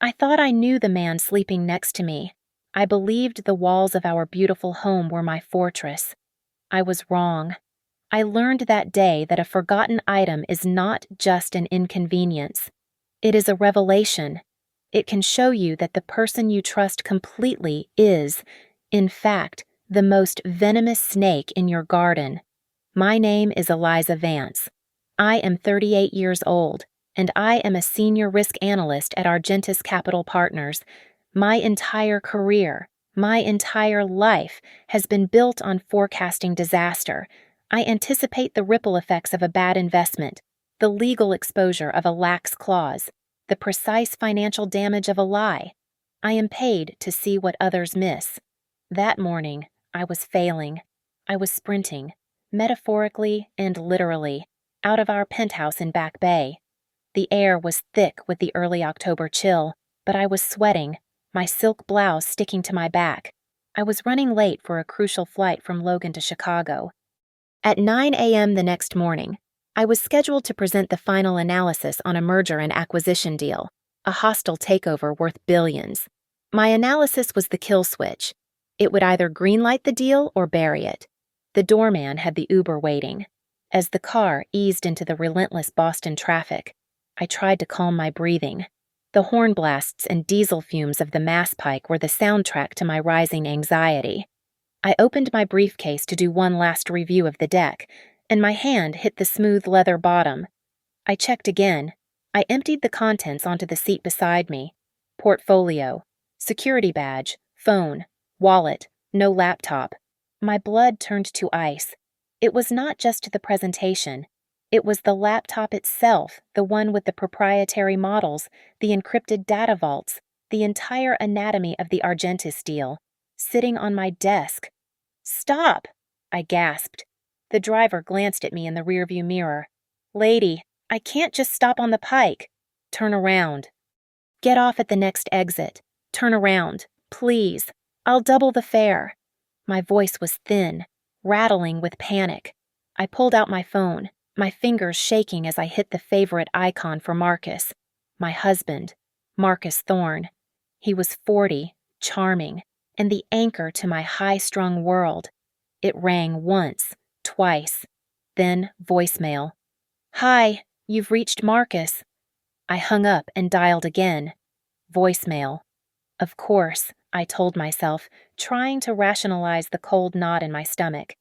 I thought I knew the man sleeping next to me. I believed the walls of our beautiful home were my fortress. I was wrong. I learned that day that a forgotten item is not just an inconvenience. It is a revelation. It can show you that the person you trust completely is, in fact, the most venomous snake in your garden. My name is Eliza Vance. I am 38 years old, and I am a senior risk analyst at Argentis Capital Partners. My entire career, my entire life has been built on forecasting disaster. I anticipate the ripple effects of a bad investment, the legal exposure of a lax clause, the precise financial damage of a lie. I am paid to see what others miss. That morning, I was failing. I was sprinting, metaphorically and literally, out of our penthouse in Back Bay. The air was thick with the early October chill, but I was sweating, my silk blouse sticking to my back. I was running late for a crucial flight from Logan to Chicago. At 9 a.m. the next morning, I was scheduled to present the final analysis on a merger and acquisition deal, a hostile takeover worth billions. My analysis was the kill switch. It would either greenlight the deal or bury it. The doorman had the Uber waiting. As the car eased into the relentless Boston traffic, I tried to calm my breathing. The horn blasts and diesel fumes of the Mass Pike were the soundtrack to my rising anxiety. I opened my briefcase to do one last review of the deck, and my hand hit the smooth leather bottom. I checked again. I emptied the contents onto the seat beside me. Portfolio, security badge, phone, wallet, no laptop. My blood turned to ice. It was not just the presentation. It was the laptop itself, the one with the proprietary models, the encrypted data vaults, the entire anatomy of the Argentis deal, sitting on my desk. "Stop!" I gasped. The driver glanced at me in the rearview mirror. "Lady, I can't just stop on the pike. Turn around. Get off at the next exit. Turn around, please. I'll double the fare." My voice was thin, rattling with panic. I pulled out my phone, my fingers shaking as I hit the favorite icon for Marcus. My husband, Marcus Thorne. He was 40, charming, and the anchor to my high-strung world. It rang once, twice, then voicemail. "Hi, you've reached Marcus." I hung up and dialed again. Voicemail. Of course, I told myself, trying to rationalize the cold knot in my stomach.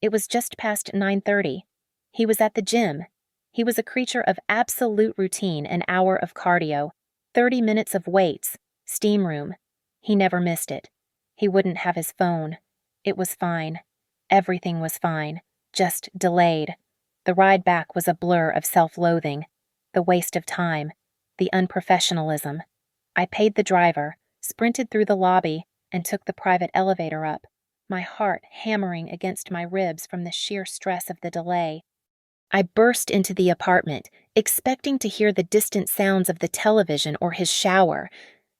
It was just past 9:30. He was at the gym. He was a creature of absolute routine, an hour of cardio, 30 minutes of weights, steam room. He never missed it. He wouldn't have his phone. It was fine. Everything was fine, just delayed. The ride back was a blur of self-loathing, the waste of time, the unprofessionalism. I paid the driver, sprinted through the lobby, and took the private elevator up, my heart hammering against my ribs from the sheer stress of the delay. I burst into the apartment, expecting to hear the distant sounds of the television or his shower.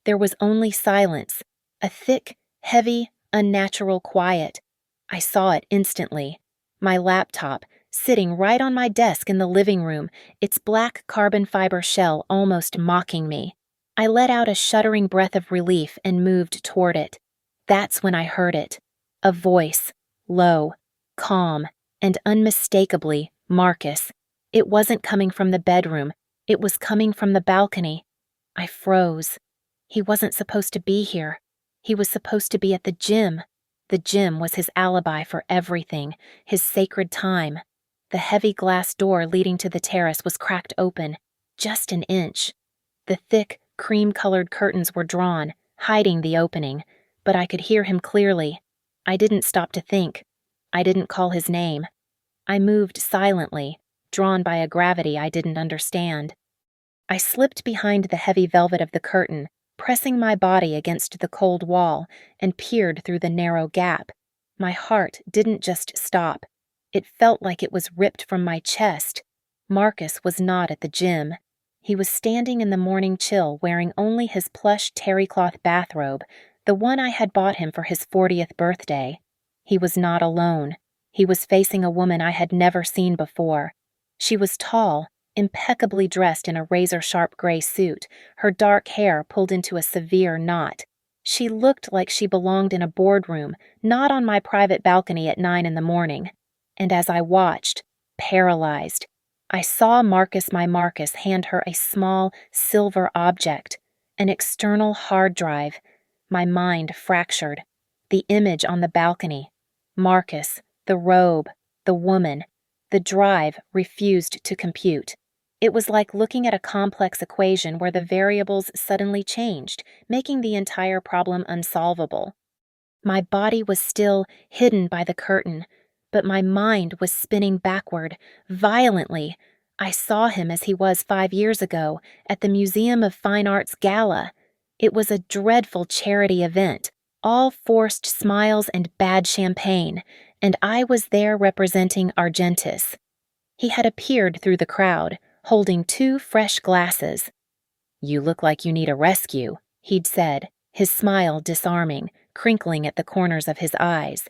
There was only silence, a thick, heavy, unnatural quiet. I saw it instantly. My laptop, sitting right on my desk in the living room, its black carbon fiber shell almost mocking me. I let out a shuddering breath of relief and moved toward it. That's when I heard it. A voice, low, calm, and unmistakably Marcus. It wasn't coming from the bedroom. It was coming from the balcony. I froze. He wasn't supposed to be here. He was supposed to be at the gym. The gym was his alibi for everything, his sacred time. The heavy glass door leading to the terrace was cracked open, just an inch. The thick, cream-colored curtains were drawn, hiding the opening, but I could hear him clearly. I didn't stop to think. I didn't call his name. I moved silently, drawn by a gravity I didn't understand. I slipped behind the heavy velvet of the curtain, pressing my body against the cold wall, and peered through the narrow gap. My heart didn't just stop. It felt like it was ripped from my chest. Marcus was not at the gym. He was standing in the morning chill wearing only his plush terry-cloth bathrobe, the one I had bought him for his 40th birthday. He was not alone. He was facing a woman I had never seen before. She was tall, impeccably dressed in a razor-sharp gray suit, her dark hair pulled into a severe knot. She looked like she belonged in a boardroom, not on my private balcony at 9 in the morning. And as I watched, paralyzed, I saw my Marcus hand her a small, silver object, an external hard drive. My mind fractured. The image on the balcony, Marcus, the robe, the woman, the drive refused to compute. It was like looking at a complex equation where the variables suddenly changed, making the entire problem unsolvable. My body was still hidden by the curtain, but my mind was spinning backward, violently. I saw him as he was 5 years ago at the Museum of Fine Arts Gala. It was a dreadful charity event, all forced smiles and bad champagne, and I was there representing Argentis. He had appeared through the crowd, holding 2 fresh glasses. "You look like you need a rescue," he'd said, his smile disarming, crinkling at the corners of his eyes.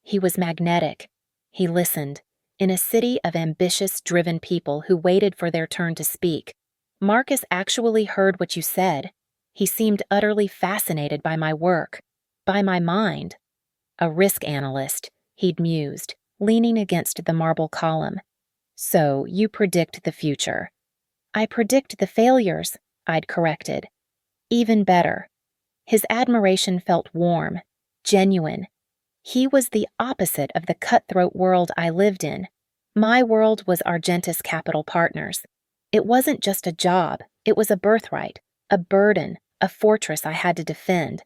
He was magnetic. He listened. In a city of ambitious, driven people who waited for their turn to speak, Marcus actually heard what you said. He seemed utterly fascinated by my work, by my mind. "A risk analyst," he'd mused, leaning against the marble column. "So you predict the future." "I predict the failures," I'd corrected. Even better. His admiration felt warm, genuine. He was the opposite of the cutthroat world I lived in. My world was Argentis Capital Partners. It wasn't just a job, it was a birthright, a burden, a fortress I had to defend.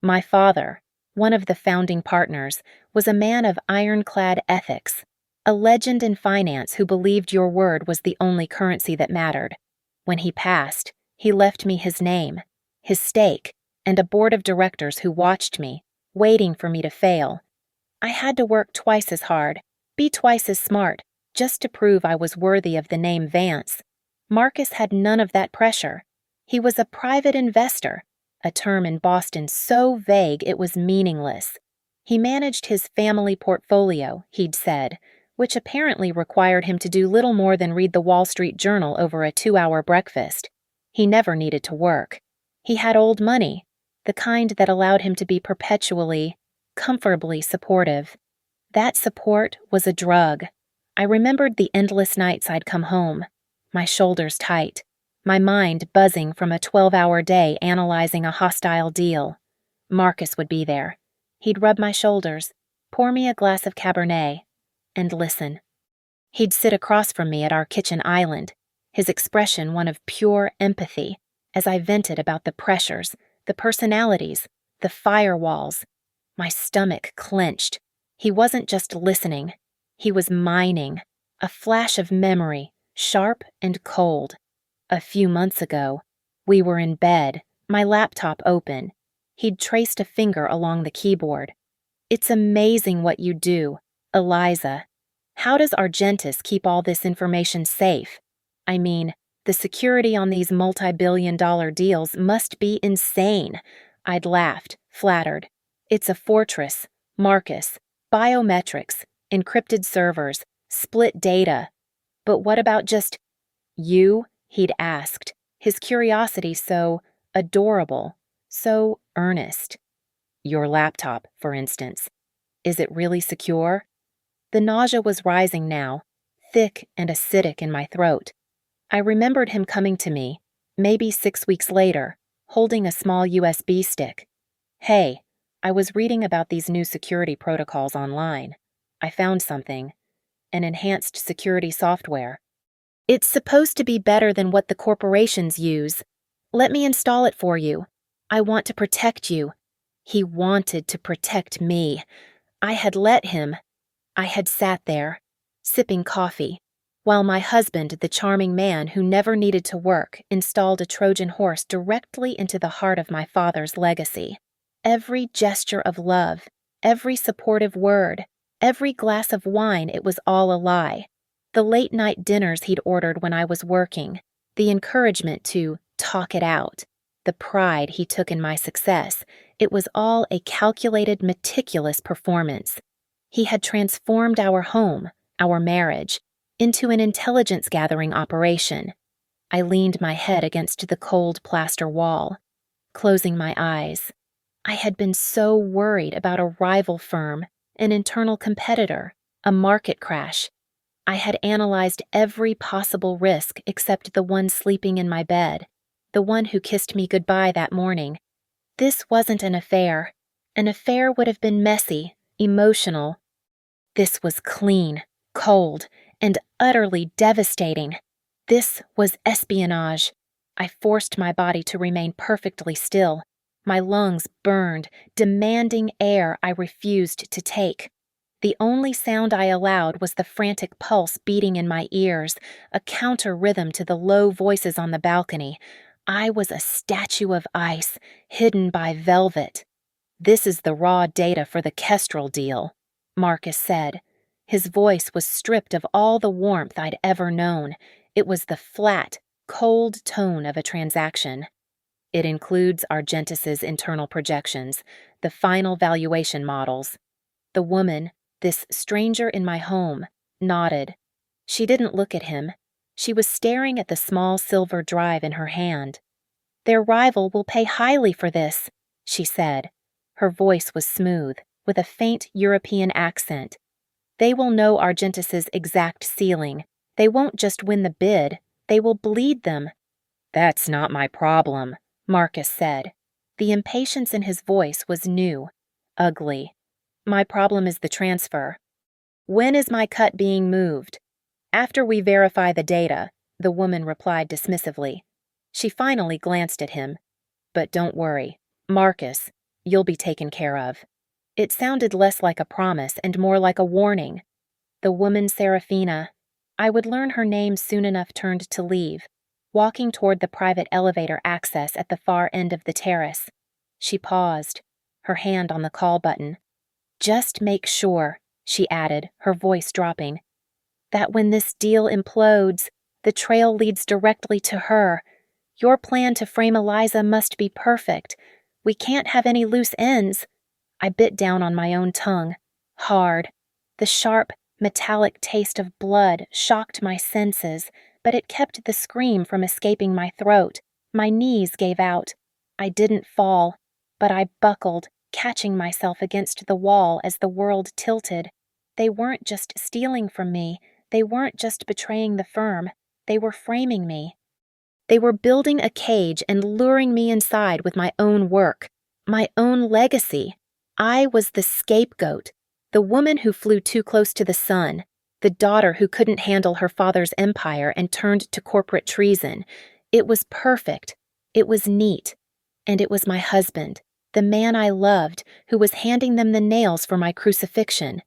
My father, one of the founding partners, was a man of ironclad ethics, a legend in finance who believed your word was the only currency that mattered. When he passed, he left me his name, his stake, and a board of directors who watched me, waiting for me to fail. I had to work twice as hard, be twice as smart, just to prove I was worthy of the name Vance. Marcus had none of that pressure. He was a private investor, a term in Boston so vague it was meaningless. He managed his family portfolio, he'd said, which apparently required him to do little more than read the Wall Street Journal over a 2-hour breakfast. He never needed to work. He had old money, the kind that allowed him to be perpetually, comfortably supportive. That support was a drug. I remembered the endless nights I'd come home, my shoulders tight, my mind buzzing from a 12-hour day analyzing a hostile deal. Marcus would be there. He'd rub my shoulders, pour me a glass of Cabernet, and listen. He'd sit across from me at our kitchen island, his expression one of pure empathy, as I vented about the pressures, the personalities, the firewalls. My stomach clenched. He wasn't just listening. He was mining, a flash of memory, sharp and cold. A few months ago, we were in bed, my laptop open. He'd traced a finger along the keyboard. "It's amazing what you do, Eliza. How does Argentis keep all this information safe? I mean, the security on these multi-billion-dollar deals must be insane." I'd laughed, flattered. "It's a fortress, Marcus, biometrics, encrypted servers, split data. But what about just you?" he'd asked, his curiosity so adorable, so earnest. "Your laptop, for instance. Is it really secure?" The nausea was rising now, thick and acidic in my throat. I remembered him coming to me, maybe 6 weeks later, holding a small USB stick. "Hey, I was reading about these new security protocols online. I found something. An enhanced security software. It's supposed to be better than what the corporations use. Let me install it for you. I want to protect you." He wanted to protect me. I had let him. I had sat there, sipping coffee, while my husband, the charming man who never needed to work, installed a Trojan horse directly into the heart of my father's legacy. Every gesture of love, every supportive word, every glass of wine, it was all a lie. The late-night dinners he'd ordered when I was working, the encouragement to talk it out, the pride he took in my success, it was all a calculated, meticulous performance. He had transformed our home, our marriage. into an intelligence-gathering operation. I leaned my head against the cold plaster wall, closing my eyes. I had been so worried about a rival firm, an internal competitor, a market crash. I had analyzed every possible risk except the one sleeping in my bed, the one who kissed me goodbye that morning. This wasn't an affair. An affair would have been messy, emotional. This was clean, cold, and utterly devastating. This was espionage. I forced my body to remain perfectly still. My lungs burned, demanding air I refused to take. The only sound I allowed was the frantic pulse beating in my ears, a counter rhythm to the low voices on the balcony. I was a statue of ice, hidden by velvet. "This is the raw data for the Kestrel deal," Marcus said. His voice was stripped of all the warmth I'd ever known. It was the flat, cold tone of a transaction. "It includes Argentus's internal projections, the final valuation models." The woman, this stranger in my home, nodded. She didn't look at him. She was staring at the small silver drive in her hand. "Their rival will pay highly for this," she said. Her voice was smooth, with a faint European accent. "They will know Argentus's exact ceiling. They won't just win the bid, they will bleed them." "That's not my problem," Marcus said. The impatience in his voice was new, ugly. "My problem is the transfer." "When is my cut being moved?" "After we verify the data," the woman replied dismissively. She finally glanced at him. "But don't worry, Marcus, you'll be taken care of." It sounded less like a promise and more like a warning. The woman Serafina. I would learn her name soon enough. Turned to leave, walking toward the private elevator access at the far end of the terrace. She paused, her hand on the call button. "Just make sure," she added, her voice dropping, "that when this deal implodes, the trail leads directly to her. Your plan to frame Eliza must be perfect. We can't have any loose ends." I bit down on my own tongue, hard. The sharp, metallic taste of blood shocked my senses, but it kept the scream from escaping my throat. My knees gave out. I didn't fall, but I buckled, catching myself against the wall as the world tilted. They weren't just stealing from me. They weren't just betraying the firm. They were framing me. They were building a cage and luring me inside with my own work, my own legacy. I was the scapegoat, the woman who flew too close to the sun, the daughter who couldn't handle her father's empire and turned to corporate treason. It was perfect. It was neat. And it was my husband, the man I loved, who was handing them the nails for my crucifixion.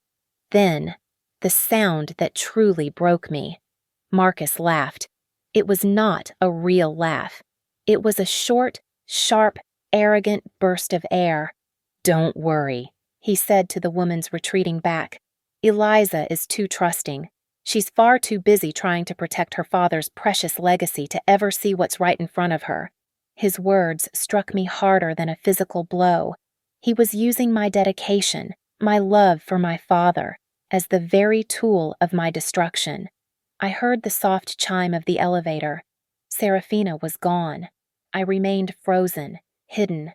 Then, the sound that truly broke me. Marcus laughed. It was not a real laugh. It was a short, sharp, arrogant burst of air. "Don't worry," he said to the woman's retreating back. "Eliza is too trusting. She's far too busy trying to protect her father's precious legacy to ever see what's right in front of her." His words struck me harder than a physical blow. He was using my dedication, my love for my father, as the very tool of my destruction. I heard the soft chime of the elevator. Serafina was gone. I remained frozen, hidden.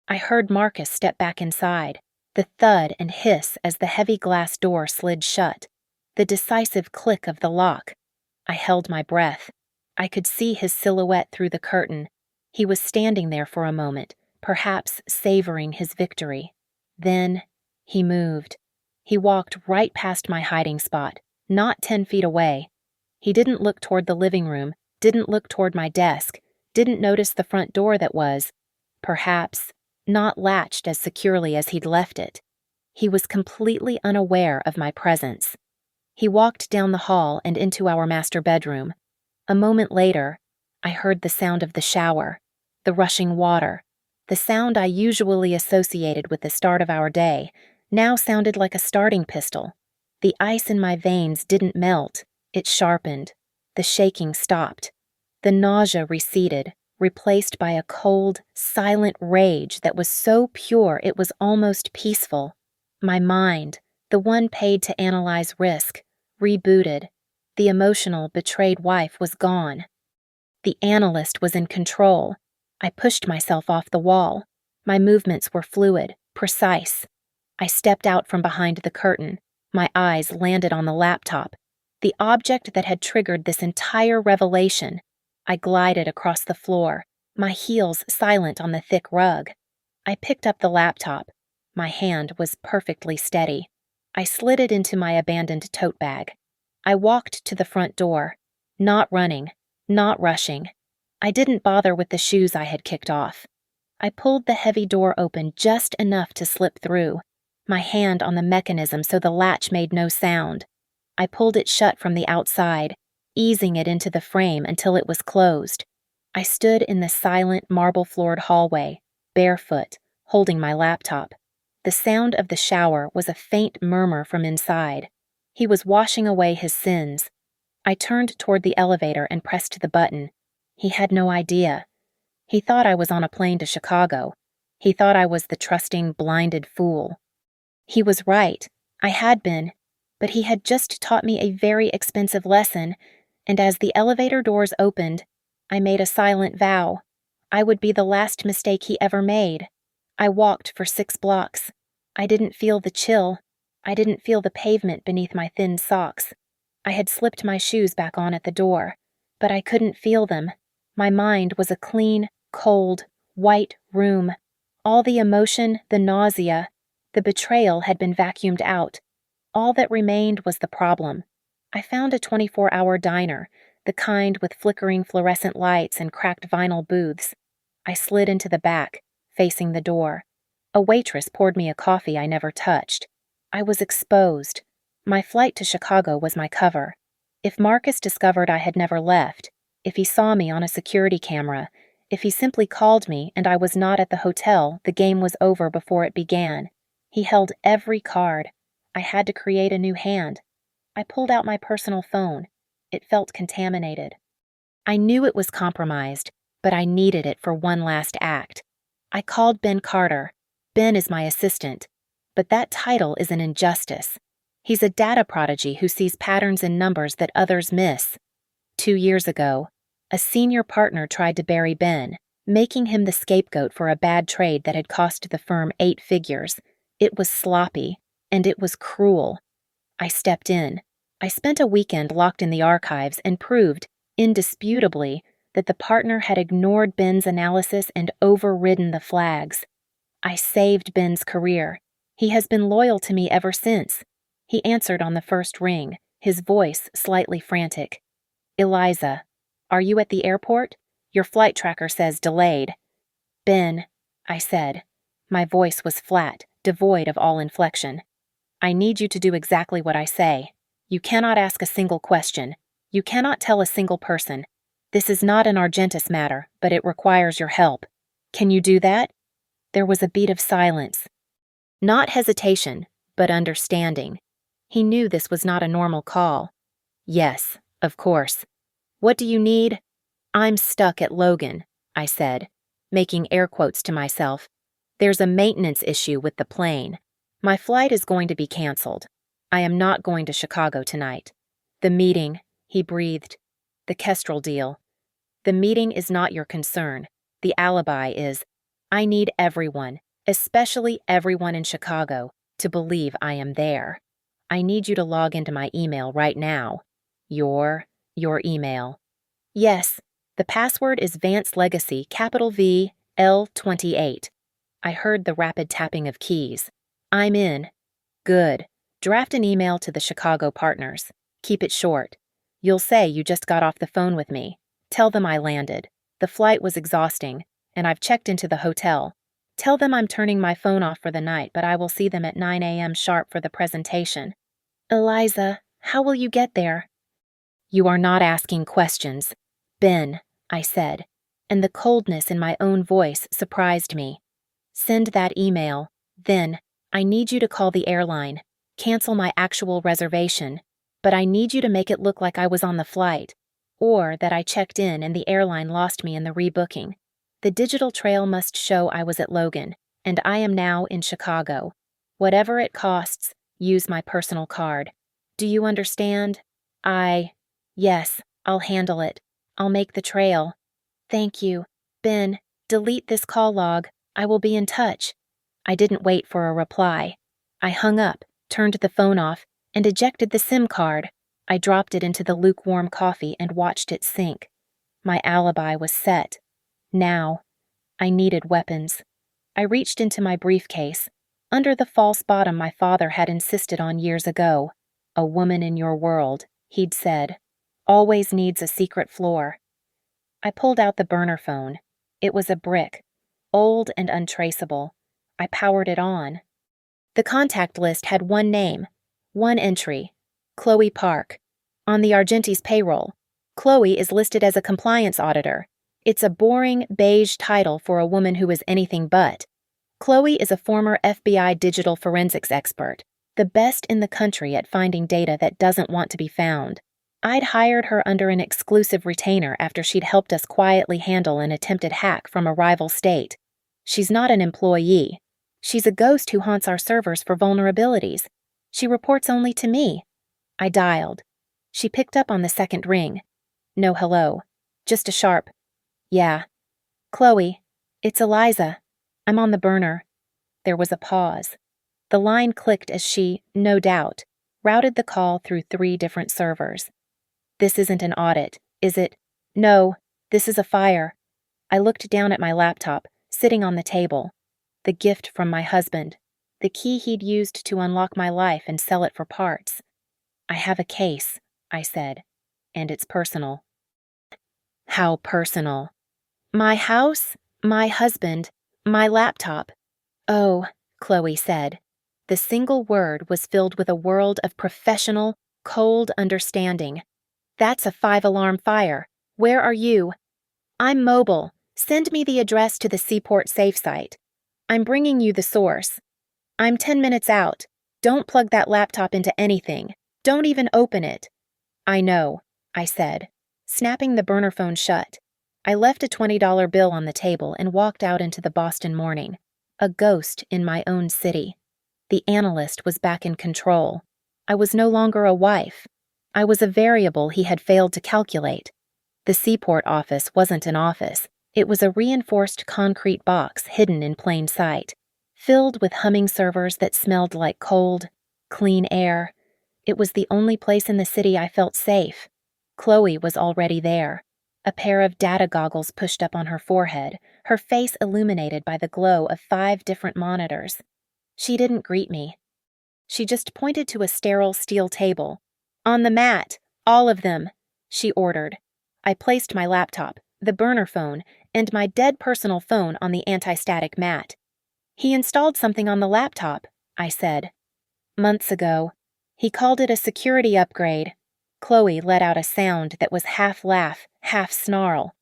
I heard Marcus step back inside, the thud and hiss as the heavy glass door slid shut, the decisive click of the lock. I held my breath. I could see his silhouette through the curtain. He was standing there for a moment, perhaps savoring his victory. Then, he moved. He walked right past my hiding spot, not 10 feet away. He didn't look toward the living room, didn't look toward my desk, didn't notice the front door that was, perhaps, not latched as securely as he'd left it. He was completely unaware of my presence. He walked down the hall and into our master bedroom. A moment later, I heard the sound of the shower, the rushing water. The sound I usually associated with the start of our day now sounded like a starting pistol. The ice in my veins didn't melt, it sharpened. The shaking stopped. The nausea receded, replaced by a cold, silent rage that was so pure it was almost peaceful. My mind, the one paid to analyze risk, rebooted. The emotional, betrayed wife was gone. The analyst was in control. I pushed myself off the wall. My movements were fluid, precise. I stepped out from behind the curtain. My eyes landed on the laptop, the object that had triggered this entire revelation. I glided across the floor, my heels silent on the thick rug. I picked up the laptop. My hand was perfectly steady. I slid it into my abandoned tote bag. I walked to the front door, not running, not rushing. I didn't bother with the shoes I had kicked off. I pulled the heavy door open just enough to slip through, my hand on the mechanism so the latch made no sound. I pulled it shut from the outside, easing it into the frame until it was closed. I stood in the silent, marble-floored hallway, barefoot, holding my laptop. The sound of the shower was a faint murmur from inside. He was washing away his sins. I turned toward the elevator and pressed the button. He had no idea. He thought I was on a plane to Chicago. He thought I was the trusting, blinded fool. He was right. I had been. But he had just taught me a very expensive lesson, and as the elevator doors opened, I made a silent vow. I would be the last mistake he ever made. I walked for 6 blocks. I didn't feel the chill. I didn't feel the pavement beneath my thin socks. I had slipped my shoes back on at the door, but I couldn't feel them. My mind was a clean, cold, white room. All the emotion, the nausea, the betrayal had been vacuumed out. All that remained was the problem. I found a 24-hour diner, the kind with flickering fluorescent lights and cracked vinyl booths. I slid into the back, facing the door. A waitress poured me a coffee I never touched. I was exposed. My flight to Chicago was my cover. If Marcus discovered I had never left, if he saw me on a security camera, if he simply called me and I was not at the hotel, the game was over before it began. He held every card. I had to create a new hand. I pulled out my personal phone. It felt contaminated. I knew it was compromised, but I needed it for one last act. I called Ben Carter. Ben is my assistant, but that title is an injustice. He's a data prodigy who sees patterns in numbers that others miss. 2 years ago, a senior partner tried to bury Ben, making him the scapegoat for a bad trade that had cost the firm 8 figures. It was sloppy, and it was cruel. I stepped in. I spent a weekend locked in the archives and proved, indisputably, that the partner had ignored Ben's analysis and overridden the flags. I saved Ben's career. He has been loyal to me ever since. He answered on the first ring, his voice slightly frantic. "Eliza, are you at the airport? Your flight tracker says delayed." "Ben," I said. My voice was flat, devoid of all inflection. "I need you to do exactly what I say. You cannot ask a single question. You cannot tell a single person. This is not an Argentus matter, but it requires your help. Can you do that?" There was a beat of silence. Not hesitation, but understanding. He knew this was not a normal call. "Yes, of course. What do you need?" "I'm stuck at Logan," I said, making air quotes to myself. "There's a maintenance issue with the plane. My flight is going to be canceled. I am not going to Chicago tonight. The meeting," he breathed, "the Kestrel deal. The meeting is not your concern. The alibi is. I need everyone, especially everyone in Chicago, to believe I am there. I need you to log into my email right now. Your email." "Yes, the password is Vance Legacy, capital V, L28. I heard the rapid tapping of keys. "I'm in." "Good. Draft an email to the Chicago partners. Keep it short. You'll say you just got off the phone with me. Tell them I landed. The flight was exhausting, and I've checked into the hotel. Tell them I'm turning my phone off for the night, but I will see them at 9 a.m. sharp for the presentation." "Eliza, how will you get there?" "You are not asking questions." "Ben," I said, and the coldness in my own voice surprised me. "Send that email. Then, I need you to call the airline. Cancel my actual reservation. But I need you to make it look like I was on the flight, or that I checked in and the airline lost me in the rebooking. The digital trail must show I was at Logan, and I am now in Chicago. Whatever it costs, use my personal card. Do you understand? Yes, I'll handle it. I'll make the trail. Thank you. Ben, delete this call log. I will be in touch. I didn't wait for a reply. I hung up, turned the phone off, and ejected the SIM card. I dropped it into the lukewarm coffee and watched it sink. My alibi was set. Now, I needed weapons. I reached into my briefcase. Under the false bottom my father had insisted on years ago. A woman in your world, he'd said, always needs a secret floor. I pulled out the burner phone. It was a brick, old and untraceable. I powered it on. The contact list had one name, one entry, Chloe Park. On the Argenti's payroll, Chloe is listed as a compliance auditor. It's a boring, beige title for a woman who is anything but. Chloe is a former FBI digital forensics expert, the best in the country at finding data that doesn't want to be found. I'd hired her under an exclusive retainer after she'd helped us quietly handle an attempted hack from a rival state. She's not an employee. She's a ghost who haunts our servers for vulnerabilities. She reports only to me. I dialed. She picked up on the second ring. No hello. Just a sharp, yeah. Chloe, it's Eliza. I'm on the burner. There was a pause. The line clicked as she, no doubt, routed the call through 3 different servers. This isn't an audit, is it? No, this is a fire. I looked down at my laptop, sitting on the table. The gift from my husband. The key he'd used to unlock my life and sell it for parts. I have a case, I said, and it's personal. How personal? My house, my husband, my laptop. Oh, Chloe said. The single word was filled with a world of professional, cold understanding. That's a 5-alarm fire. Where are you? I'm mobile. Send me the address to the Seaport safe site. I'm bringing you the source. I'm 10 minutes out. Don't plug that laptop into anything. Don't even open it. I know, I said, snapping the burner phone shut. I left a $20 bill on the table and walked out into the Boston morning, a ghost in my own city. The analyst was back in control. I was no longer a wife. I was a variable he had failed to calculate. The Seaport office wasn't an office. It was a reinforced concrete box hidden in plain sight, filled with humming servers that smelled like cold, clean air. It was the only place in the city I felt safe. Chloe was already there. A pair of data goggles pushed up on her forehead, her face illuminated by the glow of 5 different monitors. She didn't greet me. She just pointed to a sterile steel table. On the mat, all of them, she ordered. I placed my laptop, the burner phone, and my dead personal phone on the anti-static mat. He installed something on the laptop, I said. Months ago. He called it a security upgrade. Chloe let out a sound that was half laugh, half snarl.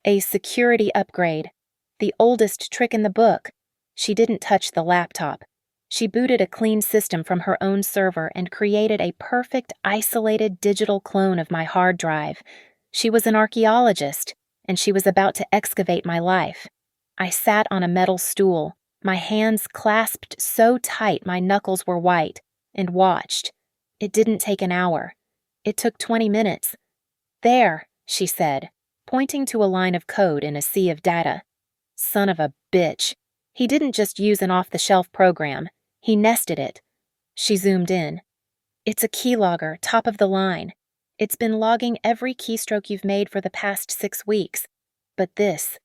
A security upgrade. The oldest trick in the book. She didn't touch the laptop. She booted a clean system from her own server and created a perfect, isolated digital clone of my hard drive. She was an archaeologist, and she was about to excavate my life. I sat on a metal stool, my hands clasped so tight my knuckles were white, and watched. It didn't take an hour. It took 20 minutes. There, she said, pointing to a line of code in a sea of data. Son of a bitch. He didn't just use an off-the-shelf program. He nested it. She zoomed in. It's a keylogger, top of the line. It's been logging every keystroke you've made for the past 6 weeks. But this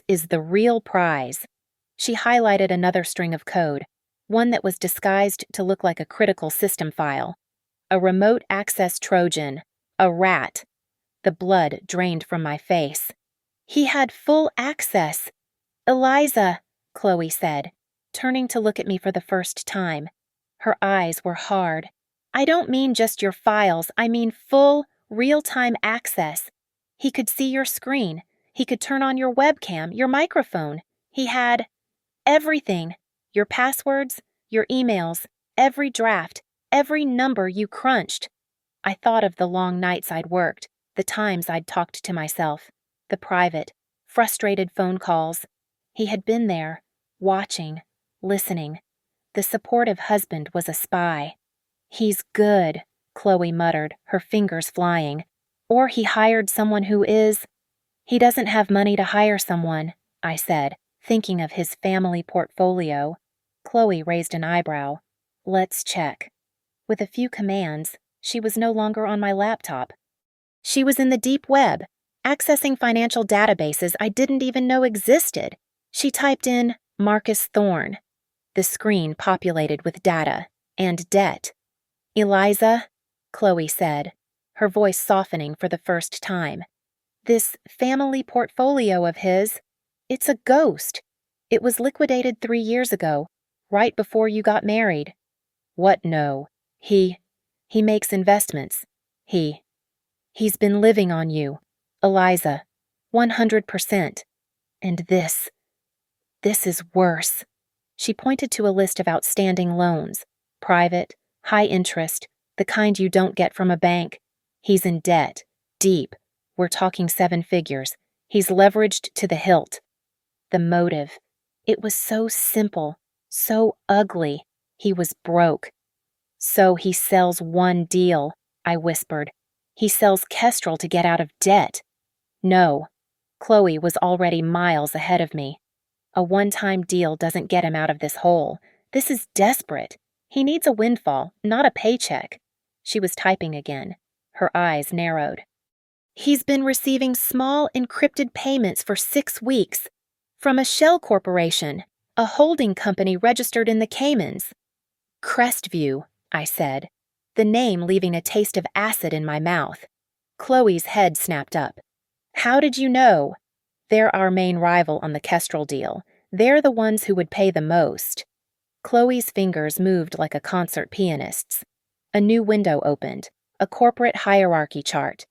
is the real prize. She highlighted another string of code, one that was disguised to look like a critical system file. A remote access Trojan. A rat. The blood drained from my face. He had full access. Eliza, Chloe said, turning to look at me for the first time. Her eyes were hard. I don't mean just your files, I mean full, real-time access. He could see your screen. He could turn on your webcam, your microphone. He had everything. Your passwords, your emails, every draft, every number you crunched. I thought of the long nights I'd worked, the times I'd talked to myself, the private, frustrated phone calls. He had been there, watching, listening. The supportive husband was a spy. He's good, Chloe muttered, her fingers flying. Or he hired someone who is… He doesn't have money to hire someone, I said, thinking of his family portfolio. Chloe raised an eyebrow. Let's check. With a few commands, she was no longer on my laptop. She was in the deep web, accessing financial databases I didn't even know existed. She typed in Marcus Thorne. The screen populated with data and debt. Eliza, Chloe said, her voice softening for the first time. This family portfolio of his, it's a ghost. It was liquidated 3 years ago, right before you got married. What no? He makes investments. He's been living on you, Eliza, 100%. And this is worse. She pointed to a list of outstanding loans, private, high interest, the kind you don't get from a bank. He's in debt, deep. We're talking 7 figures. He's leveraged to the hilt. The motive. It was so simple, so ugly. He was broke. So he sells one deal, I whispered. He sells Kestrel to get out of debt. No. Chloe was already miles ahead of me. A one-time deal doesn't get him out of this hole. This is desperate. He needs a windfall, not a paycheck. She was typing again. Her eyes narrowed. He's been receiving small encrypted payments for 6 weeks from a shell corporation, a holding company registered in the Caymans. Crestview, I said, the name leaving a taste of acid in my mouth. Chloe's head snapped up. How did you know? They're our main rival on the Kestrel deal. They're the ones who would pay the most. Chloe's fingers moved like a concert pianist's. A new window opened, a corporate hierarchy chart.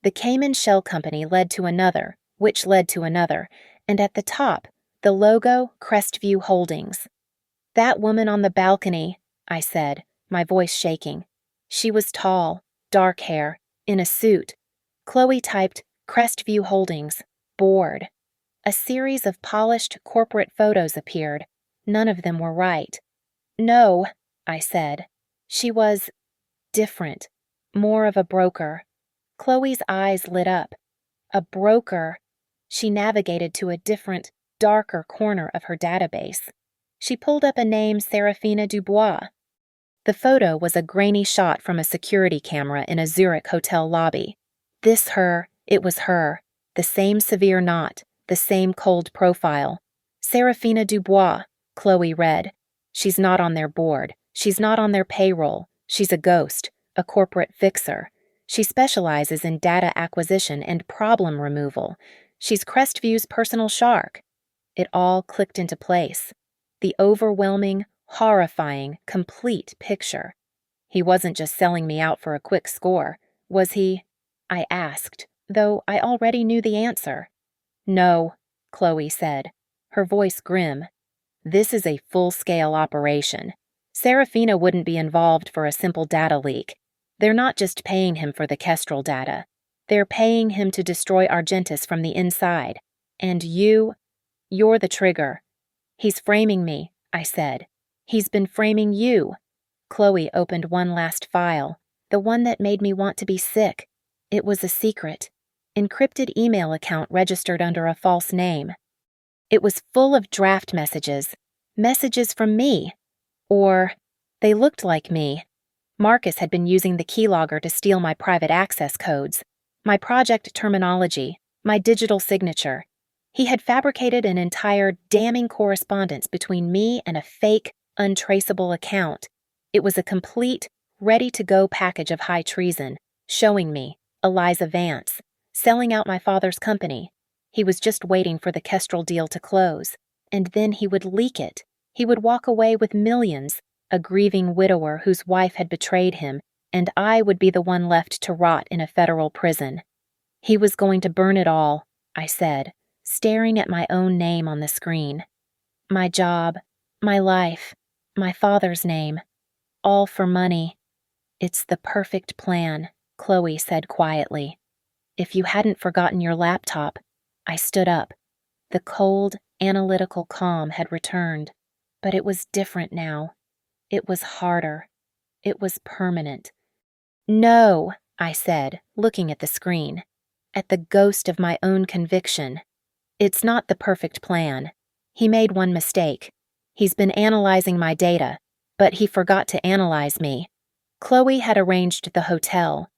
The Cayman Shell Company led to another, which led to another, and at the top, the logo Crestview Holdings. That woman on the balcony, I said, my voice shaking. She was tall, dark hair, in a suit. Chloe typed Crestview Holdings, board. A series of polished corporate photos appeared. None of them were right. No, I said. She was different, more of a broker. Chloe's eyes lit up. A broker. She navigated to a different, darker corner of her database. She pulled up a name, Serafina Dubois. The photo was a grainy shot from a security camera in a Zurich hotel lobby. It was her. The same severe knot, the same cold profile. Serafina Dubois, Chloe read. She's not on their board. She's not on their payroll. She's a ghost, a corporate fixer. She specializes in data acquisition and problem removal. She's Crestview's personal shark. It all clicked into place. The overwhelming, horrifying, complete picture. He wasn't just selling me out for a quick score, was he? I asked, though I already knew the answer. No, Chloe said, her voice grim. This is a full-scale operation. Serafina wouldn't be involved for a simple data leak. They're not just paying him for the Kestrel data. They're paying him to destroy Argentus from the inside. And you're the trigger. He's framing me, I said. He's been framing you. Chloe opened one last file, the one that made me want to be sick. It was a secret. Encrypted email account registered under a false name. It was full of draft messages from me. Or, they looked like me. Marcus had been using the keylogger to steal my private access codes, my project terminology, my digital signature. He had fabricated an entire damning correspondence between me and a fake, untraceable account. It was a complete, ready-to-go package of high treason, showing me, Eliza Vance, selling out my father's company. He was just waiting for the Kestrel deal to close, and then he would leak it. He would walk away with millions, a grieving widower whose wife had betrayed him, and I would be the one left to rot in a federal prison. He was going to burn it all, I said, staring at my own name on the screen. My job, my life, my father's name, all for money. It's the perfect plan, Chloe said quietly. If you hadn't forgotten your laptop, I stood up. The cold, analytical calm had returned, but it was different now. It was harder. It was permanent. No, I said, looking at the screen. At the ghost of my own conviction. It's not the perfect plan. He made one mistake. He's been analyzing my data, but he forgot to analyze me. Chloe had arranged the hotel.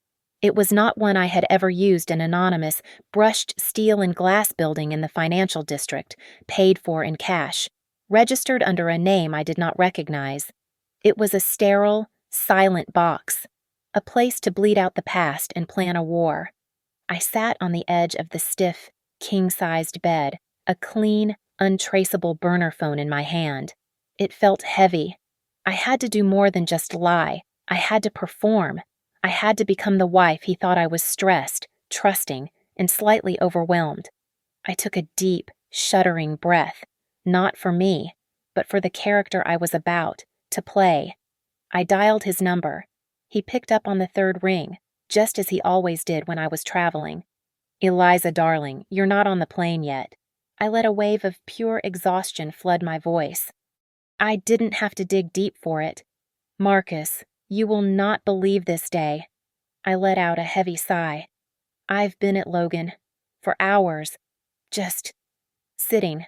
It was not one I had ever used, an anonymous, brushed steel and glass building in the financial district, paid for in cash, registered under a name I did not recognize. It was a sterile, silent box, a place to bleed out the past and plan a war. I sat on the edge of the stiff, king-sized bed, a clean, untraceable burner phone in my hand. It felt heavy. I had to do more than just lie. I had to perform. I had to become the wife he thought I was, stressed, trusting, and slightly overwhelmed. I took a deep, shuddering breath, not for me, but for the character I was about to play. I dialed his number. He picked up on the third ring, just as he always did when I was traveling. "Eliza, darling, you're not on the plane yet." I let a wave of pure exhaustion flood my voice. I didn't have to dig deep for it. "Marcus, you will not believe this day." I let out a heavy sigh. "I've been at Logan. For hours. Just sitting.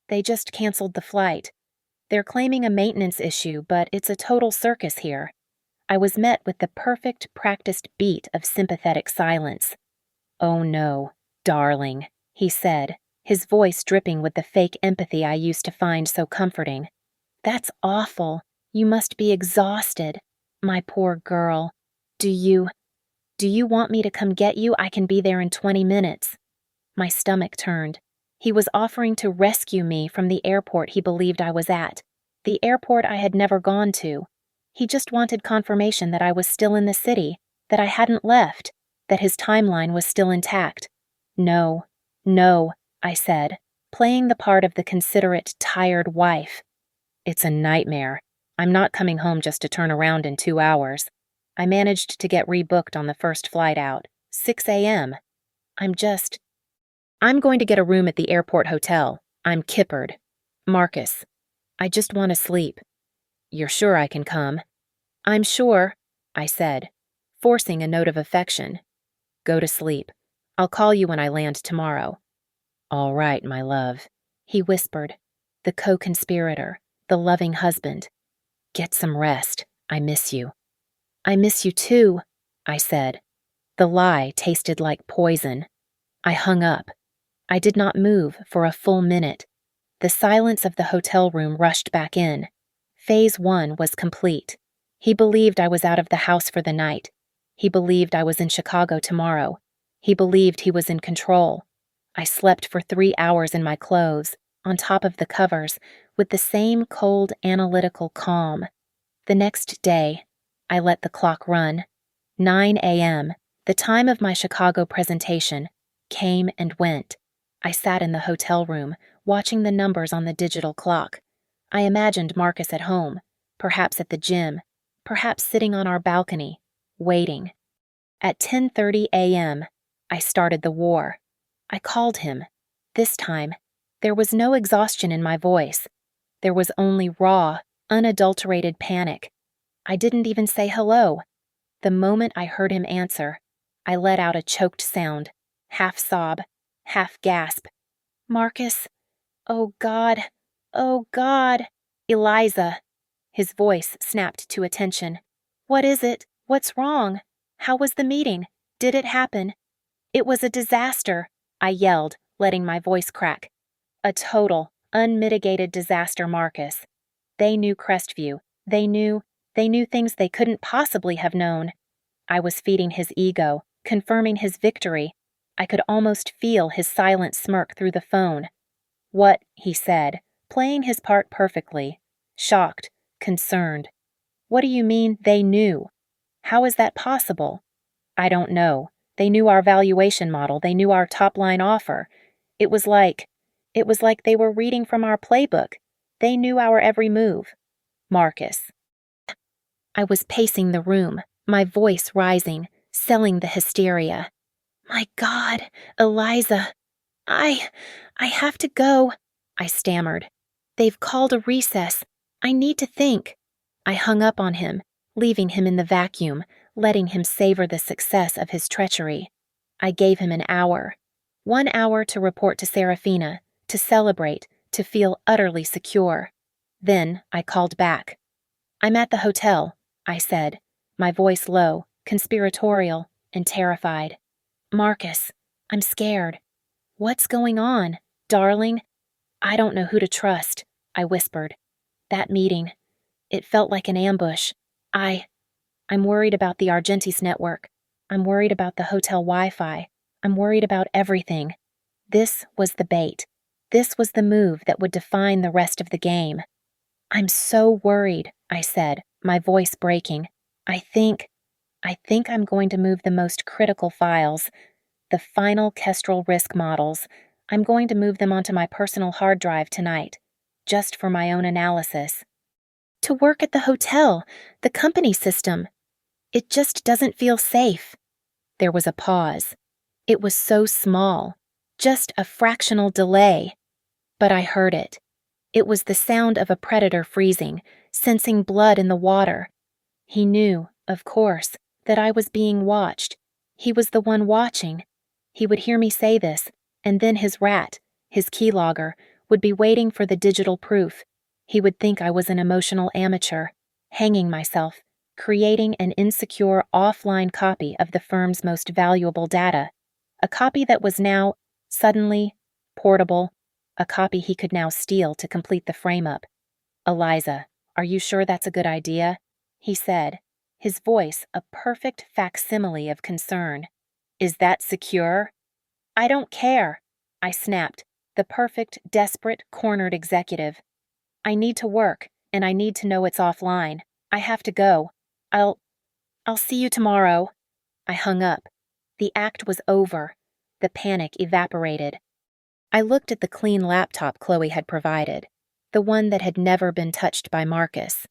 They just canceled the flight. They're claiming a maintenance issue, but it's a total circus here." I was met with the perfect practiced beat of sympathetic silence. "Oh no, darling," he said, his voice dripping with the fake empathy I used to find so comforting. "That's awful. You must be exhausted. My poor girl. Do you want me to come get you? I can be there in 20 minutes. My stomach turned. He was offering to rescue me from the airport he believed I was at, the airport I had never gone to. He just wanted confirmation that I was still in the city, that I hadn't left, that his timeline was still intact. "No, no," I said, playing the part of the considerate, tired wife. "It's a nightmare. I'm not coming home just to turn around in 2 hours. I managed to get rebooked on the first flight out, 6 a.m. I'm going to get a room at the airport hotel. I'm kippered. Marcus, I just want to sleep." "You're sure I can come?" "I'm sure," I said, forcing a note of affection. "Go to sleep. I'll call you when I land tomorrow." "All right, my love," he whispered, the co-conspirator, the loving husband. "Get some rest. I miss you." "I miss you too," I said. The lie tasted like poison. I hung up. I did not move for a full minute. The silence of the hotel room rushed back in. Phase 1 was complete. He believed I was out of the house for the night. He believed I was in Chicago tomorrow. He believed he was in control. I slept for 3 hours in my clothes, on top of the covers, with the same cold, analytical calm. The next day, I let the clock run. 9 a.m., the time of my Chicago presentation, came and went. I sat in the hotel room, watching the numbers on the digital clock. I imagined Marcus at home, perhaps at the gym, perhaps sitting on our balcony, waiting. At 10:30 a.m., I started the war. I called him. This time, there was no exhaustion in my voice. There was only raw, unadulterated panic. I didn't even say hello. The moment I heard him answer, I let out a choked sound, half sob, half gasp. "Marcus, oh God, oh God, Eliza." His voice snapped to attention. "What is it? What's wrong? How was the meeting? Did it happen?" "It was a disaster," I yelled, letting my voice crack. "A total, unmitigated disaster, Marcus. They knew Crestview. They knew things they couldn't possibly have known." I was feeding his ego, confirming his victory. I could almost feel his silent smirk through the phone. "What?" he said, playing his part perfectly. Shocked, concerned. "What do you mean, they knew? How is that possible?" "I don't know. They knew our valuation model. They knew our top-line offer. It was like they were reading from our playbook. They knew our every move. Marcus." I was pacing the room, my voice rising, selling the hysteria. "My God, Eliza, I have to go," I stammered. "They've called a recess. I need to think." I hung up on him, leaving him in the vacuum, letting him savor the success of his treachery. I gave him an hour. 1 hour to report to Serafina, to celebrate, to feel utterly secure. Then I called back. "I'm at the hotel," I said, my voice low, conspiratorial, and terrified. "Marcus, I'm scared." "What's going on, darling?" "I don't know who to trust," I whispered. "That meeting, it felt like an ambush. I'm worried about the Argentis network. I'm worried about the hotel Wi-Fi. I'm worried about everything." This was the bait. This was the move that would define the rest of the game. "I'm so worried," I said, my voice breaking. I think I'm going to move the most critical files, the final Kestrel risk models. I'm going to move them onto my personal hard drive tonight, just for my own analysis. To work at the hotel, the company system. It just doesn't feel safe." There was a pause. It was so small, just a fractional delay. But I heard it. It was the sound of a predator freezing, sensing blood in the water. He knew, of course, that I was being watched. He was the one watching. He would hear me say this, and then his rat, his keylogger, would be waiting for the digital proof. He would think I was an emotional amateur, hanging myself, creating an insecure offline copy of the firm's most valuable data, a copy that was now, suddenly, portable, a copy he could now steal to complete the frame-up. "Eliza, are you sure that's a good idea?" he said, his voice a perfect facsimile of concern. "Is that secure?" "I don't care," I snapped, the perfect, desperate, cornered executive. "I need to work, and I need to know it's offline. I have to go. I'll see you tomorrow." I hung up. The act was over. The panic evaporated. I looked at the clean laptop Chloe had provided, the one that had never been touched by Marcus.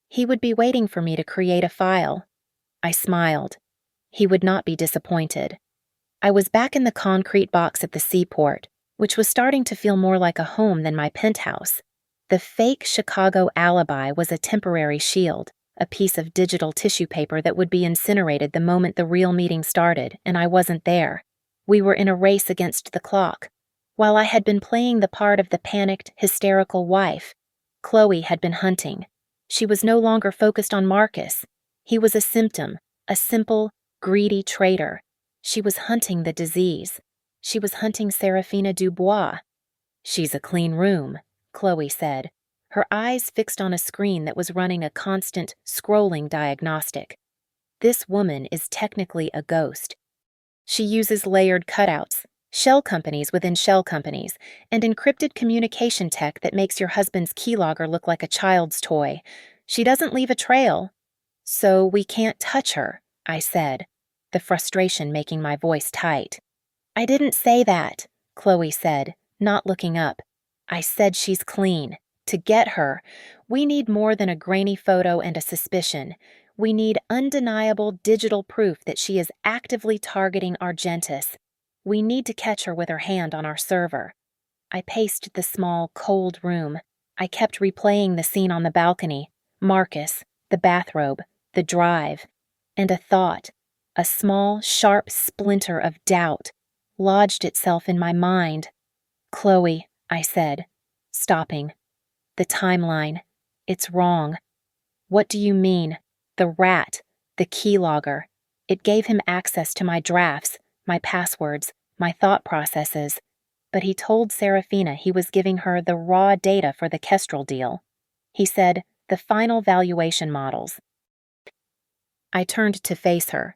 He would be waiting for me to create a file. I smiled. He would not be disappointed. I was back in the concrete box at the seaport, which was starting to feel more like a home than my penthouse. The fake Chicago alibi was a temporary shield, a piece of digital tissue paper that would be incinerated the moment the real meeting started, and I wasn't there. We were in a race against the clock. While I had been playing the part of the panicked, hysterical wife, Chloe had been hunting. She was no longer focused on Marcus. He was a symptom, a simple, greedy traitor. She was hunting the disease. She was hunting Serafina Dubois. "She's a clean room," Chloe said, her eyes fixed on a screen that was running a constant, scrolling diagnostic. "This woman is technically a ghost. She uses layered cutouts, shell companies within shell companies, and encrypted communication tech that makes your husband's keylogger look like a child's toy. She doesn't leave a trail. So we can't touch her," I said, the frustration making my voice tight. "I didn't say that," Chloe said, not looking up. "I said she's clean. To get her, we need more than a grainy photo and a suspicion. We need undeniable digital proof that she is actively targeting Argentis. We need to catch her with her hand on our server." I paced the small, cold room. I kept replaying the scene on the balcony, Marcus, the bathrobe, the drive, and a thought, a small, sharp splinter of doubt, lodged itself in my mind. "Chloe," I said, stopping. "The timeline. It's wrong." "What do you mean? The rat, the keylogger. It gave him access to my drafts, my passwords, my thought processes. But he told Serafina he was giving her the raw data for the Kestrel deal. He said, the final valuation models." I turned to face her.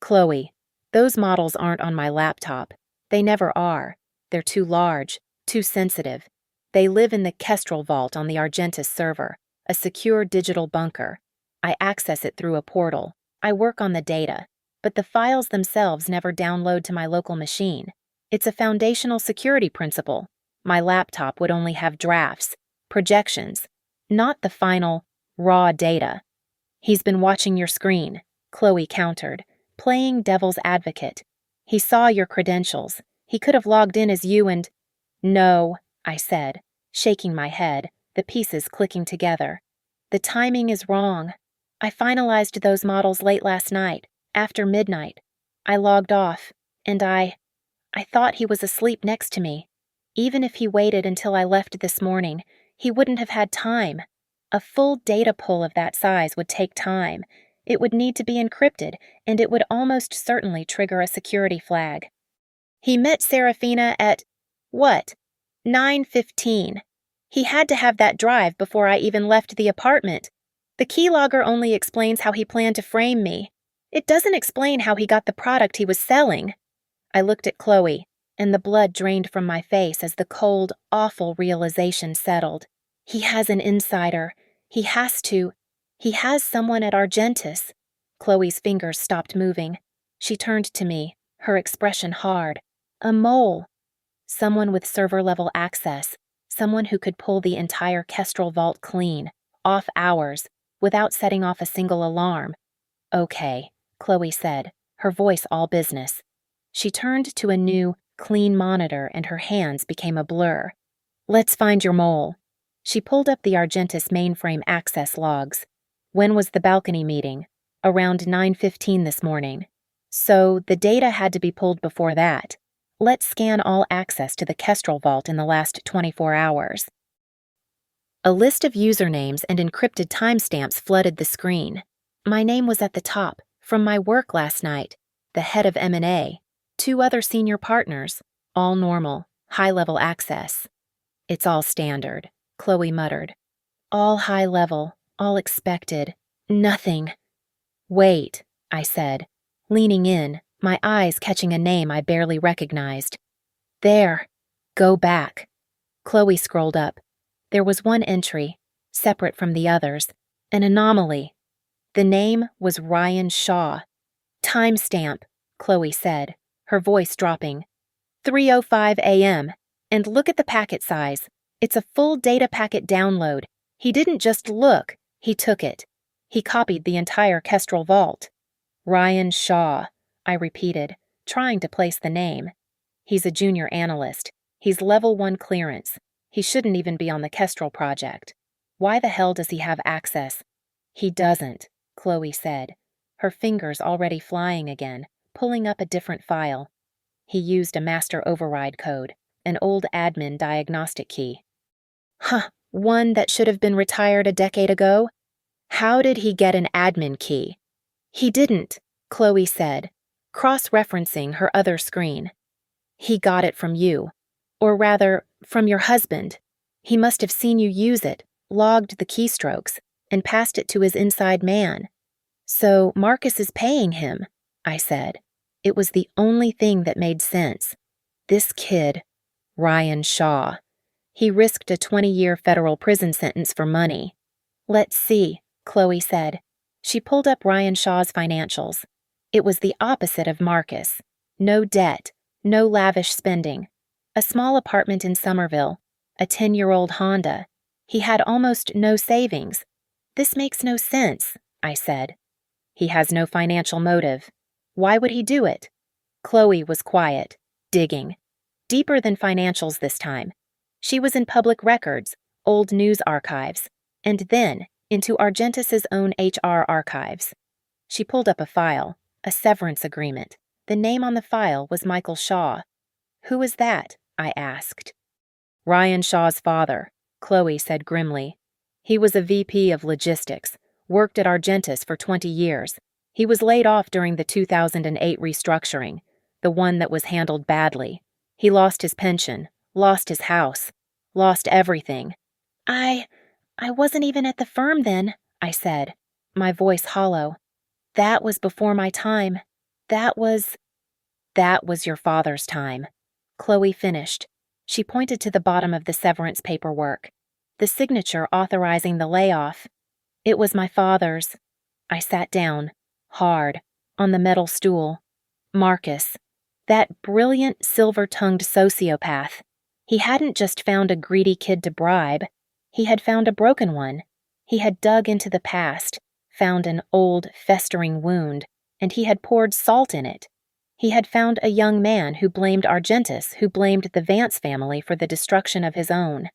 "Chloe, those models aren't on my laptop. They never are. They're too large, too sensitive. They live in the Kestrel vault on the Argentis server, a secure digital bunker. I access it through a portal. I work on the data, but the files themselves never download to my local machine. It's a foundational security principle. My laptop would only have drafts, projections, not the final, raw data." "He's been watching your screen," Chloe countered, playing devil's advocate. "He saw your credentials. He could have logged in as you and—" "No," I said, shaking my head, the pieces clicking together. "The timing is wrong. I finalized those models late last night, after midnight. I logged off, and I thought he was asleep next to me. Even if he waited until I left this morning, he wouldn't have had time. A full data pull of that size would take time. It would need to be encrypted, and it would almost certainly trigger a security flag. He met Serafina at, what, 9:15. He had to have that drive before I even left the apartment. The keylogger only explains how he planned to frame me. It doesn't explain how he got the product he was selling. I looked at Chloe, and the blood drained from my face as the cold, awful realization settled. He has an insider. He has someone at Argentus. Chloe's fingers stopped moving. She turned to me, her expression hard. A mole. Someone with server-level access. Someone who could pull the entire Kestrel vault clean, off hours, without setting off a single alarm. Okay, Chloe said, her voice all business. She turned to a new, clean monitor and her hands became a blur. Let's find your mole. She pulled up the Argentus mainframe access logs. When was the balcony meeting? Around 9:15 this morning. So the data had to be pulled before that. Let's scan all access to the Kestrel vault in the last 24 hours. A list of usernames and encrypted timestamps flooded the screen. My name was at the top, from my work last night, the head of M&A, 2 other senior partners, all normal, high-level access. It's all standard, Chloe muttered. All high level, all expected, nothing. Wait, I said, leaning in, my eyes catching a name I barely recognized. There. Go back. Chloe scrolled up. There was one entry, separate from the others, an anomaly. The name was Ryan Shaw. Timestamp, Chloe said, her voice dropping. 3:05 a.m. And look at the packet size. It's a full data packet download. He didn't just look, he took it. He copied the entire Kestrel vault. Ryan Shaw, I repeated, trying to place the name. He's a junior analyst. He's level 1 clearance. He shouldn't even be on the Kestrel project. Why the hell does he have access? He doesn't, Chloe said, her fingers already flying again, pulling up a different file. He used a master override code, an old admin diagnostic key. Huh, one that should have been retired a decade ago? How did he get an admin key? He didn't, Chloe said, cross-referencing her other screen. He got it from you. Or rather, from your husband. He must have seen you use it, logged the keystrokes, and passed it to his inside man. So Marcus is paying him, I said. It was the only thing that made sense. This kid, Ryan Shaw. He risked a 20-year federal prison sentence for money. Let's see, Chloe said. She pulled up Ryan Shaw's financials. It was the opposite of Marcus. No debt, no lavish spending. A small apartment in Somerville, a 10-year-old Honda. He had almost no savings. This makes no sense, I said. He has no financial motive. Why would he do it? Chloe was quiet, digging. Deeper than financials this time. She was in public records, old news archives, and then into Argentus's own HR archives. She pulled up a file, a severance agreement. The name on the file was Michael Shaw. Who is that? I asked. Ryan Shaw's father, Chloe said grimly. He was a VP of logistics, worked at Argentus for 20 years. He was laid off during the 2008 restructuring, the one that was handled badly. He lost his pension, lost his house, lost everything. I wasn't even at the firm then, I said, my voice hollow. That was before my time. That was your father's time. Chloe finished. She pointed to the bottom of the severance paperwork. The signature authorizing the layoff. It was my father's. I sat down, hard, on the metal stool. Marcus. That brilliant, silver-tongued sociopath. He hadn't just found a greedy kid to bribe. He had found a broken one. He had dug into the past, found an old, festering wound, and he had poured salt in it. He had found a young man who blamed Argentus, who blamed the Vance family for the destruction of his own.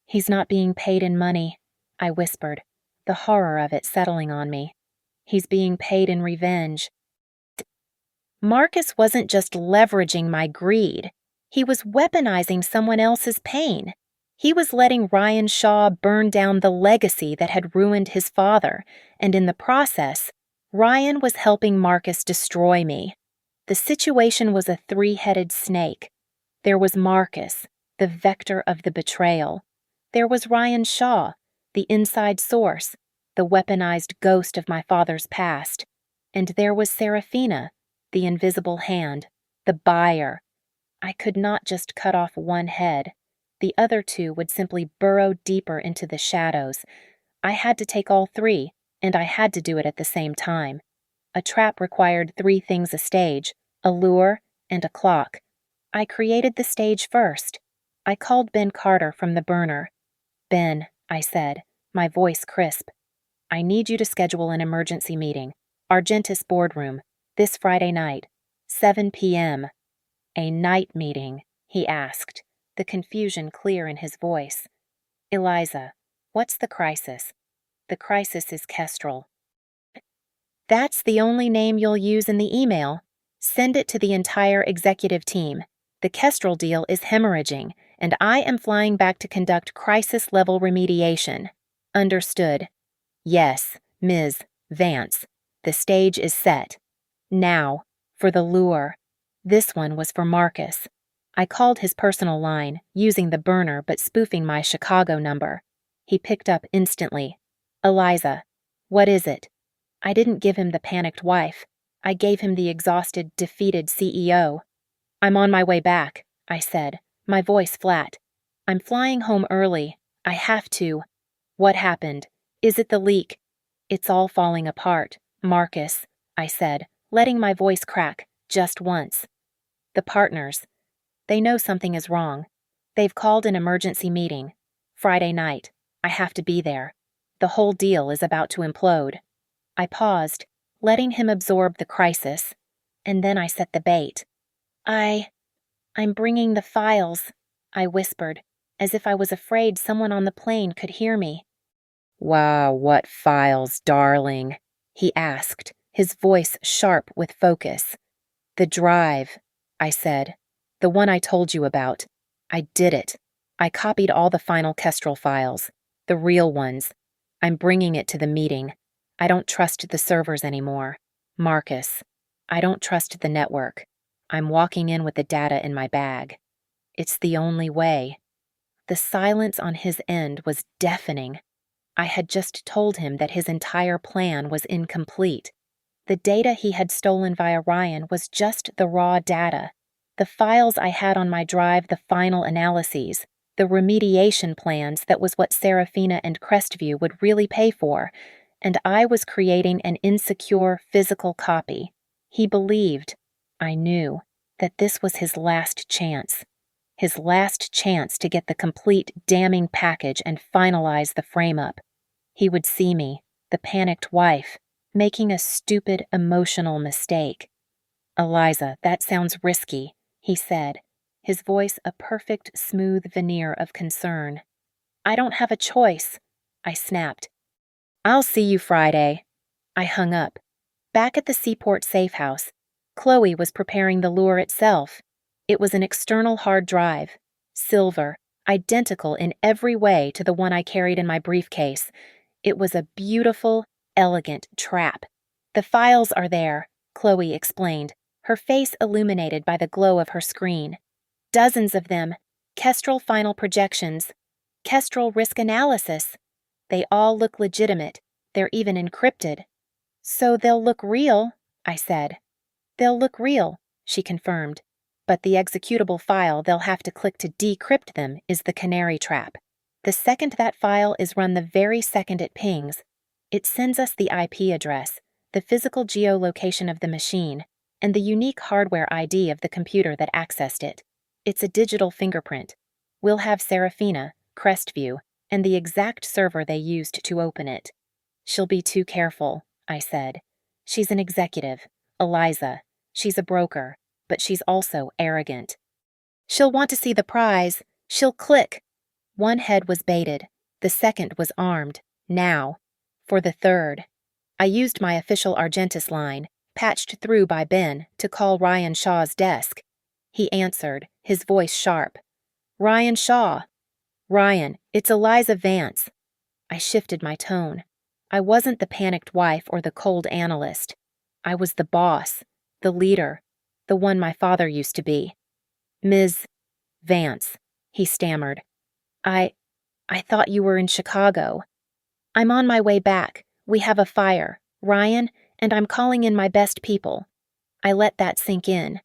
He's not being paid in money, I whispered, the horror of it settling on me. He's being paid in revenge. Marcus wasn't just leveraging my greed. He was weaponizing someone else's pain. He was letting Ryan Shaw burn down the legacy that had ruined his father, and in the process, Ryan was helping Marcus destroy me. The situation was a three-headed snake. There was Marcus, the vector of the betrayal. There was Ryan Shaw, the inside source, the weaponized ghost of my father's past. And there was Serafina, the invisible hand, the buyer. I could not just cut off one head. The other two would simply burrow deeper into the shadows. I had to take all three, and I had to do it at the same time. A trap required three things: a stage, a lure, and a clock. I created the stage first. I called Ben Carter from the burner. "Ben," I said, my voice crisp, "I need you to schedule an emergency meeting. Argentis boardroom, this Friday night, 7 p.m. "A night meeting?" he asked, the confusion clear in his voice. "Eliza, what's the crisis?" "The crisis is Kestrel." "That's the only name you'll use in the email. Send it to the entire executive team. The Kestrel deal is hemorrhaging, and I am flying back to conduct crisis-level remediation." "Understood." "Yes, Ms. Vance. The stage is set. Now, for the lure." This one was for Marcus. I called his personal line, using the burner but spoofing my Chicago number. He picked up instantly. "Eliza, what is it?" I didn't give him the panicked wife. I gave him the exhausted, defeated CEO. "I'm on my way back," I said, my voice flat. "I'm flying home early. I have to." "What happened? Is it the leak?" "It's all falling apart, Marcus," I said, letting my voice crack just once. "The partners. They know something is wrong. They've called an emergency meeting. Friday night. I have to be there. The whole deal is about to implode." I paused, letting him absorb the crisis, and then I set the bait. I'm bringing the files," I whispered, as if I was afraid someone on the plane could hear me. "Wow, what files, darling?" he asked, his voice sharp with focus. "The drive," I said. "The one I told you about. I did it. I copied all the final Kestrel files. The real ones. I'm bringing it to the meeting. I don't trust the servers anymore. Marcus. I don't trust the network. I'm walking in with the data in my bag. It's the only way." The silence on his end was deafening. I had just told him that his entire plan was incomplete. The data he had stolen via Ryan was just the raw data. The files I had on my drive, the final analyses, the remediation plans, that was what Serafina and Crestview would really pay for, and I was creating an insecure physical copy. He believed, I knew, that this was his last chance. His last chance to get the complete damning package and finalize the frame-up. He would see me, the panicked wife, making a stupid emotional mistake. "Eliza, that sounds risky," he said, his voice a perfect smooth veneer of concern. "I don't have a choice," I snapped. "I'll see you Friday." I hung up. Back at the Seaport safe house, Chloe was preparing the lure itself. It was an external hard drive, silver, identical in every way to the one I carried in my briefcase. It was a beautiful, elegant trap. "The files are there," Chloe explained, her face illuminated by the glow of her screen. "Dozens of them. Kestrel final projections. Kestrel risk analysis. They all look legitimate. They're even encrypted." "So they'll look real," I said. "They'll look real," she confirmed. "But the executable file they'll have to click to decrypt them is the canary trap. The second that file is run, the very second it pings, it sends us the IP address, the physical geolocation of the machine, and the unique hardware ID of the computer that accessed it. It's a digital fingerprint. We'll have Serafina, Crestview, and the exact server they used to open it." "She'll be too careful," I said. "She's an executive, Eliza. She's a broker, but she's also arrogant. She'll want to see the prize. She'll click." One head was baited. The second was armed. Now. For the third. I used my official Argentus line, patched through by Ben, to call Ryan Shaw's desk. He answered, his voice sharp. Ryan Shaw. Ryan, it's Eliza Vance. I shifted my tone. I wasn't the panicked wife or the cold analyst. I was the boss, the leader, the one my father used to be. Ms. Vance, he stammered. I thought you were in Chicago. I'm on my way back. We have a fire, Ryan, and I'm calling in my best people. I let that sink in.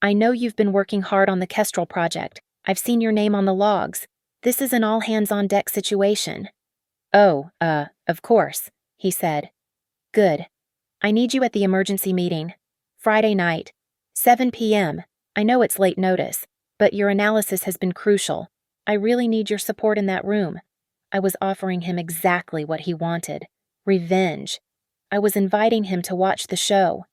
I know you've been working hard on the Kestrel project. I've seen your name on the logs. This is an all-hands-on-deck situation. Oh, of course, he said. Good. I need you at the emergency meeting. Friday night, 7 p.m. I know it's late notice, but your analysis has been crucial. I really need your support in that room. I was offering him exactly what he wanted. Revenge. I was inviting him to watch the show.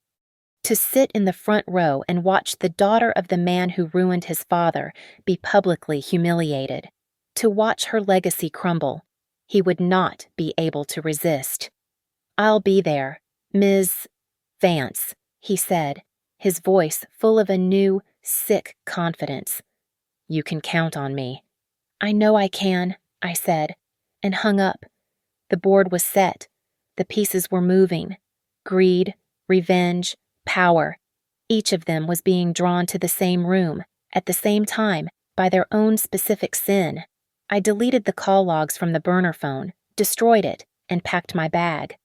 To sit in the front row and watch the daughter of the man who ruined his father be publicly humiliated. To watch her legacy crumble. He would not be able to resist. I'll be there, Ms. Vance, he said, his voice full of a new, sick confidence. You can count on me. I know I can, I said, and hung up. The board was set. The pieces were moving. Greed, revenge, power. Each of them was being drawn to the same room, at the same time, by their own specific sin. I deleted the call logs from the burner phone, destroyed it, and packed my bag.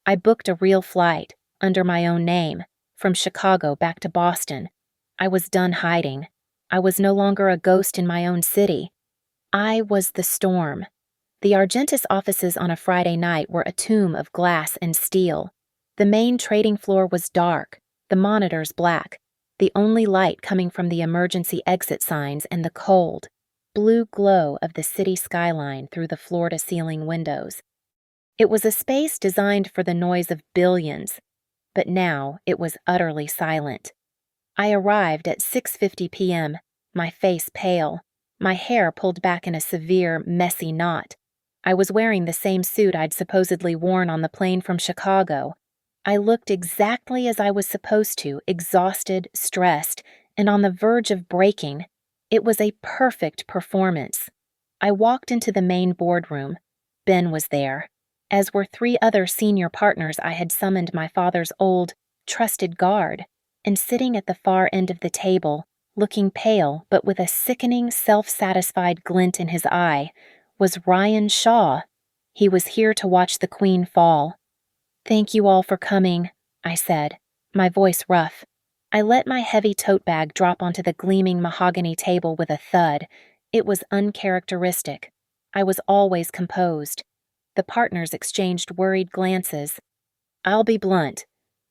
I booked a real flight, under my own name, from Chicago back to Boston. I was done hiding. I was no longer a ghost in my own city. I was the storm. The Argentus offices on a Friday night were a tomb of glass and steel. The main trading floor was dark, the monitors black, the only light coming from the emergency exit signs and the cold, blue glow of the city skyline through the floor-to-ceiling windows. It was a space designed for the noise of billions, but now it was utterly silent. I arrived at 6:50 p.m., my face pale, my hair pulled back in a severe, messy knot. I was wearing the same suit I'd supposedly worn on the plane from Chicago. I looked exactly as I was supposed to, exhausted, stressed, and on the verge of breaking. It was a perfect performance. I walked into the main boardroom. Ben was there, as were 3 other senior partners I had summoned my father's old, trusted guard, and sitting at the far end of the table, looking pale but with a sickening, self-satisfied glint in his eye, was Ryan Shaw. He was here to watch the Queen fall. Thank you all for coming, I said, my voice rough. I let my heavy tote bag drop onto the gleaming mahogany table with a thud. It was uncharacteristic. I was always composed. The partners exchanged worried glances. I'll be blunt.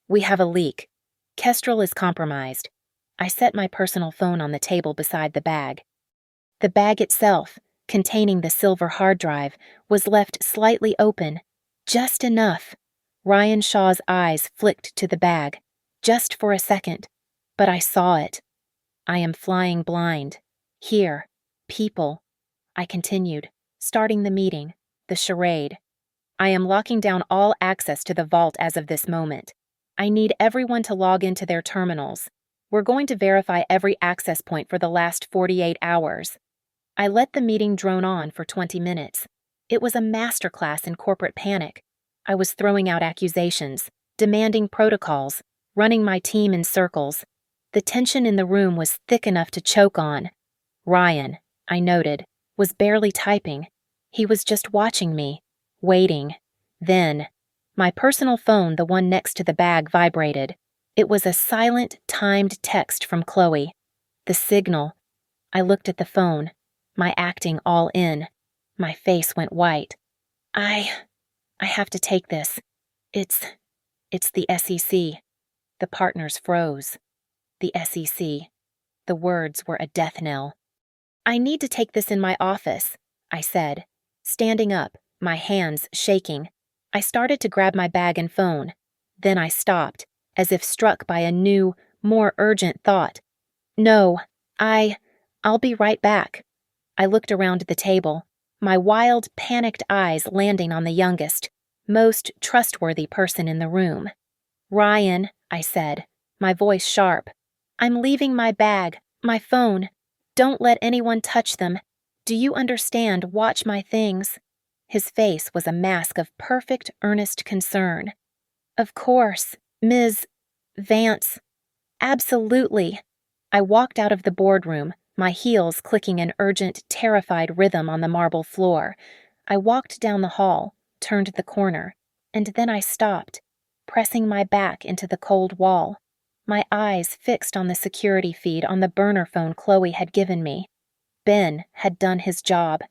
We have a leak. Kestrel is compromised. I set my personal phone on the table beside the bag. The bag itself, containing the silver hard drive, was left slightly open, just enough. Ryan Shaw's eyes flicked to the bag, just for a second, but I saw it. I am flying blind. Here. People. I continued, starting the meeting, the charade. I am locking down all access to the vault as of this moment. I need everyone to log into their terminals. We're going to verify every access point for the last 48 hours. I let the meeting drone on for 20 minutes. It was a masterclass in corporate panic. I was throwing out accusations, demanding protocols, running my team in circles. The tension in the room was thick enough to choke on. Ryan, I noted, was barely typing. He was just watching me, waiting. Then, my personal phone, the one next to the bag, vibrated. It was a silent, timed text from Chloe. The signal. I looked at the phone, my acting all in. My face went white. I have to take this. It's the SEC. The partners froze. The SEC. The words were a death knell. I need to take this in my office, I said, standing up, my hands shaking. I started to grab my bag and phone. Then I stopped, as if struck by a new, more urgent thought. No, I'll be right back. I looked around the table, my wild, panicked eyes landing on the youngest. most trustworthy person in the room. "Ryan," I said, my voice sharp. "I'm leaving my bag, my phone. Don't let anyone touch them. Do you understand? Watch my things." His face was a mask of perfect, earnest concern. "Of course, Ms. Vance. Absolutely." I walked out of the boardroom, my heels clicking an urgent, terrified rhythm on the marble floor. I walked down the hall, turned the corner, and then I stopped, pressing my back into the cold wall, my eyes fixed on the security feed on the burner phone Chloe had given me. Ben had done his job.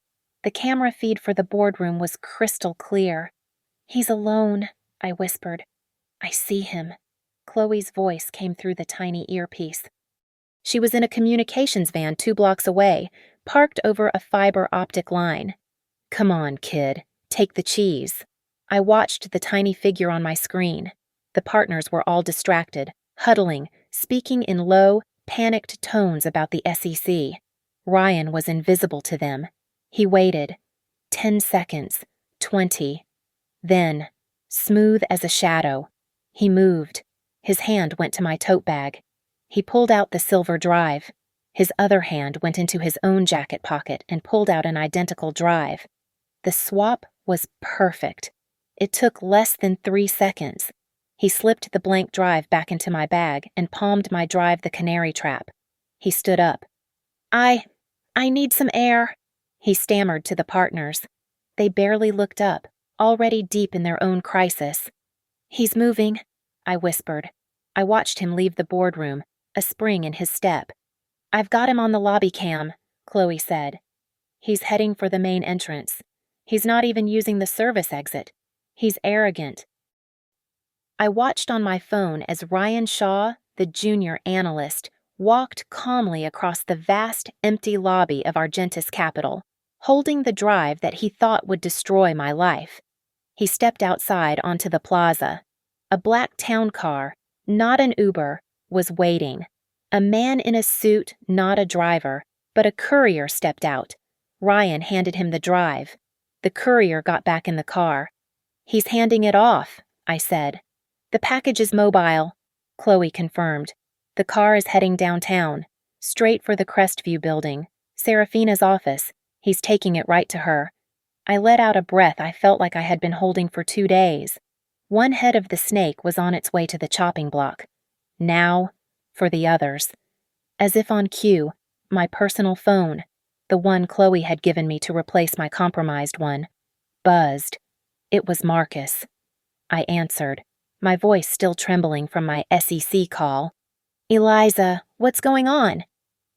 The camera feed for the boardroom was crystal clear. "He's alone," I whispered. "I see him." Chloe's voice came through the tiny earpiece. She was in a communications van 2 blocks away, parked over a fiber optic line. "Come on, kid, take the cheese." I watched the tiny figure on my screen. The partners were all distracted, huddling, speaking in low, panicked tones about the SEC. Ryan was invisible to them. He waited. 10 seconds, 20. Then, smooth as a shadow, he moved. His hand went to my tote bag. He pulled out the silver drive. His other hand went into his own jacket pocket and pulled out an identical drive. The swap was perfect. It took less than 3 seconds. He slipped the blank drive back into my bag and palmed my drive the canary trap. He stood up. I need some air," he stammered to the partners. They barely looked up, already deep in their own crisis. "He's moving," I whispered. I watched him leave the boardroom, a spring in his step. "I've got him on the lobby cam," Chloe said. "He's heading for the main entrance. He's not even using the service exit. He's arrogant." I watched on my phone as Ryan Shaw, the junior analyst, walked calmly across the vast, empty lobby of Argentus Capital, holding the drive that he thought would destroy my life. He stepped outside onto the plaza. A black town car, not an Uber, was waiting. A man in a suit, not a driver, but a courier stepped out. Ryan handed him the drive. The courier got back in the car. "He's handing it off," I said. "The package is mobile," Chloe confirmed. "The car is heading downtown, straight for the Crestview building, Serafina's office. He's taking it right to her." I let out a breath I felt like I had been holding for 2 days. One head of the snake was on its way to the chopping block. Now, for the others. As if on cue, my personal phone, the one Chloe had given me to replace my compromised one, buzzed. It was Marcus. I answered, my voice still trembling from my SEC call. "Eliza, what's going on?"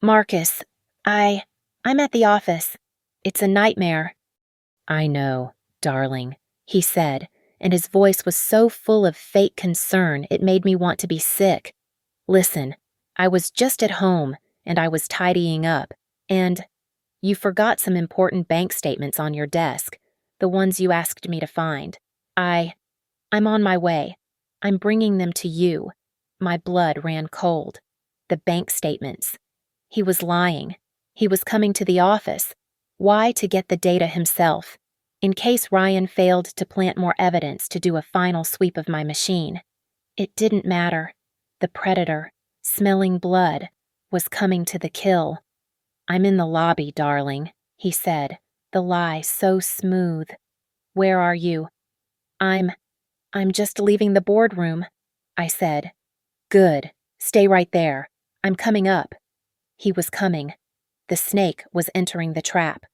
"Marcus, I'm at the office. It's a nightmare." "I know, darling," he said, and his voice was so full of fake concern it made me want to be sick. "Listen, I was just at home, and I was tidying up, and you forgot some important bank statements on your desk, the ones you asked me to find. I'm on my way. I'm bringing them to you." My blood ran cold. The bank statements. He was lying. He was coming to the office. Why? To get the data himself, in case Ryan failed to plant more evidence to do a final sweep of my machine. It didn't matter. The predator, smelling blood, was coming to the kill. "I'm in the lobby, darling," he said, the lie so smooth. "Where are you?" I'm just leaving the boardroom," I said. "Good. Stay right there. I'm coming up." He was coming. The snake was entering the trap.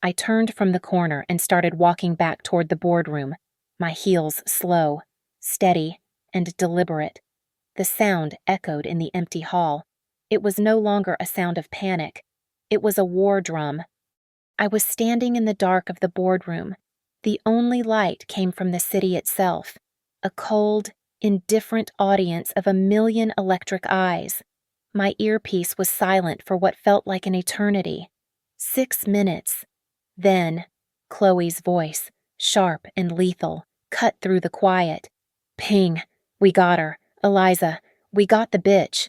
I turned from the corner and started walking back toward the boardroom, my heels slow, steady, and deliberate. The sound echoed in the empty hall. It was no longer a sound of panic. It was a war drum. I was standing in the dark of the boardroom. The only light came from the city itself, a cold, indifferent audience of 1,000,000 electric eyes. My earpiece was silent for what felt like an eternity. 6 minutes. Then, Chloe's voice, sharp and lethal, cut through the quiet. "Ping, we got her. Eliza, we got the bitch."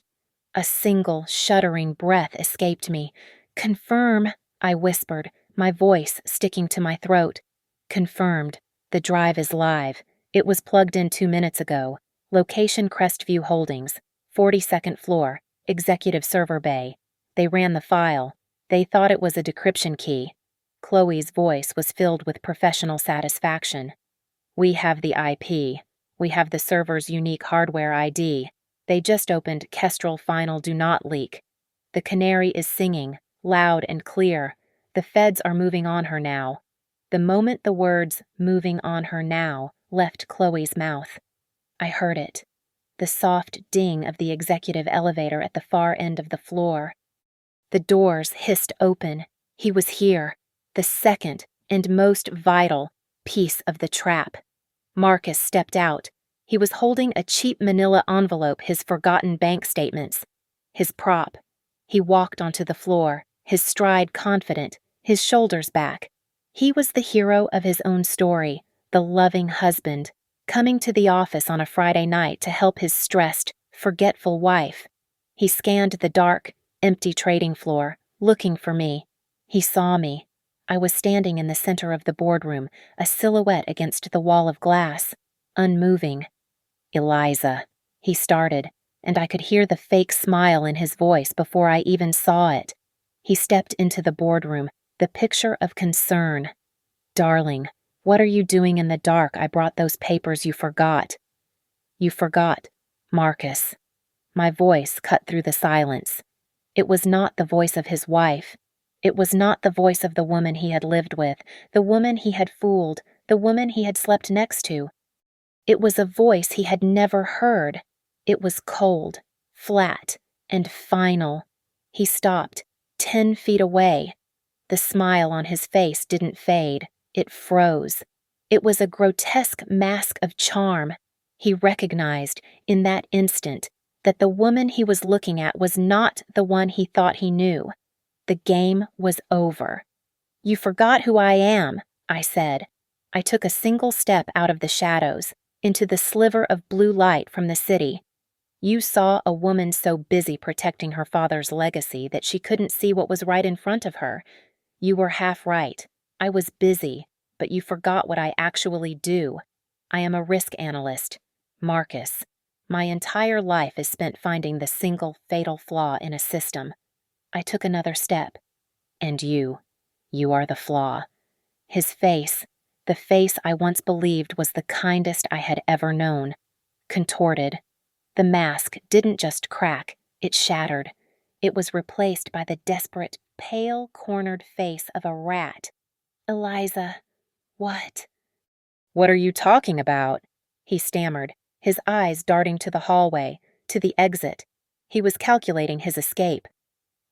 A single, shuddering breath escaped me. "Confirm," I whispered, my voice sticking to my throat. "Confirmed. The drive is live. It was plugged in 2 minutes ago. Location Crestview Holdings, 42nd floor, executive server bay. They ran the file. They thought it was a decryption key. Chloe's voice was filled with professional satisfaction. We have the IP. We have the server's unique hardware ID. They just opened Kestrel Final Do Not Leak. The canary is singing, loud and clear. The feds are moving on her now. The moment the words "moving on her now" left Chloe's mouth, I heard it. The soft ding of the executive elevator at the far end of the floor. The doors hissed open. He was here. The second and most vital piece of the trap. Marcus stepped out. He was holding a cheap manila envelope, his forgotten bank statements. His prop. He walked onto the floor, his stride confident, his shoulders back. He was the hero of his own story, the loving husband, coming to the office on a Friday night to help his stressed, forgetful wife. He scanned the dark, empty trading floor, looking for me. He saw me. I was standing in the center of the boardroom, a silhouette against the wall of glass, unmoving. "Eliza," he started, and I could hear the fake smile in his voice before I even saw it. He stepped into the boardroom, the picture of concern. "Darling, what are you doing in the dark? I brought those papers you forgot." "You forgot, Marcus." My voice cut through the silence. It was not the voice of his wife. It was not the voice of the woman he had lived with, the woman he had fooled, the woman he had slept next to. It was a voice he had never heard. It was cold, flat, and final. He stopped, 10 feet away. The smile on his face didn't fade. It froze. It was a grotesque mask of charm. He recognized, in that instant, that the woman he was looking at was not the one he thought he knew. The game was over. "You forgot who I am," I said. I took a single step out of the shadows, into the sliver of blue light from the city. "You saw a woman so busy protecting her father's legacy that she couldn't see what was right in front of her. You were half right. I was busy, but you forgot what I actually do. I am a risk analyst. Marcus. My entire life is spent finding the single fatal flaw in a system." I took another step. "And you are the flaw." His face, the face I once believed was the kindest I had ever known, contorted. The mask didn't just crack, it shattered. It was replaced by the desperate, pale, cornered face of a rat. "Eliza, what?" "What are you talking about?" he stammered, his eyes darting to the hallway, to the exit. He was calculating his escape.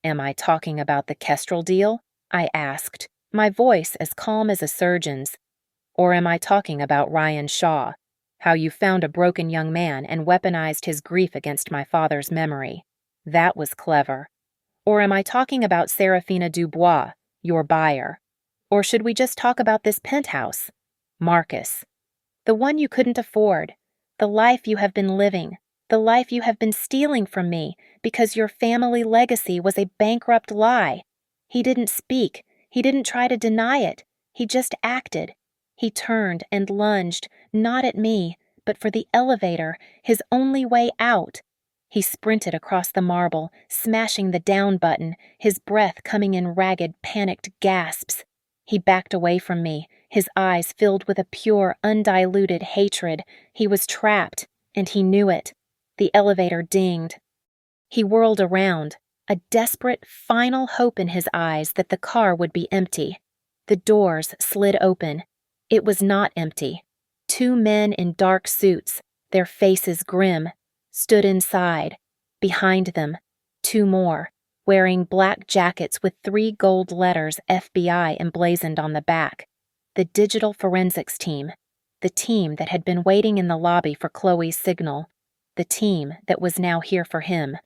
"Am I talking about the Kestrel deal?" I asked, my voice as calm as a surgeon's. "Or am I talking about Ryan Shaw? How you found a broken young man and weaponized his grief against my father's memory. That was clever. Or am I talking about Serafina Dubois, your buyer? Or should we just talk about this penthouse? Marcus. The one you couldn't afford. The life you have been living. The life you have been stealing from me because your family legacy was a bankrupt lie." He didn't speak. He didn't try to deny it. He just acted. He turned and lunged, not at me, but for the elevator, his only way out. He sprinted across the marble, smashing the down button, his breath coming in ragged, panicked gasps. He backed away from me, his eyes filled with a pure, undiluted hatred. He was trapped, and he knew it. The elevator dinged. He whirled around, a desperate, final hope in his eyes that the car would be empty. The doors slid open. It was not empty. 2 men in dark suits, their faces grim, stood inside. Behind them, 2 more, wearing black jackets with 3 gold letters FBI emblazoned on the back. The digital forensics team. The team that had been waiting in the lobby for Chloe's signal. The team that was now here for him.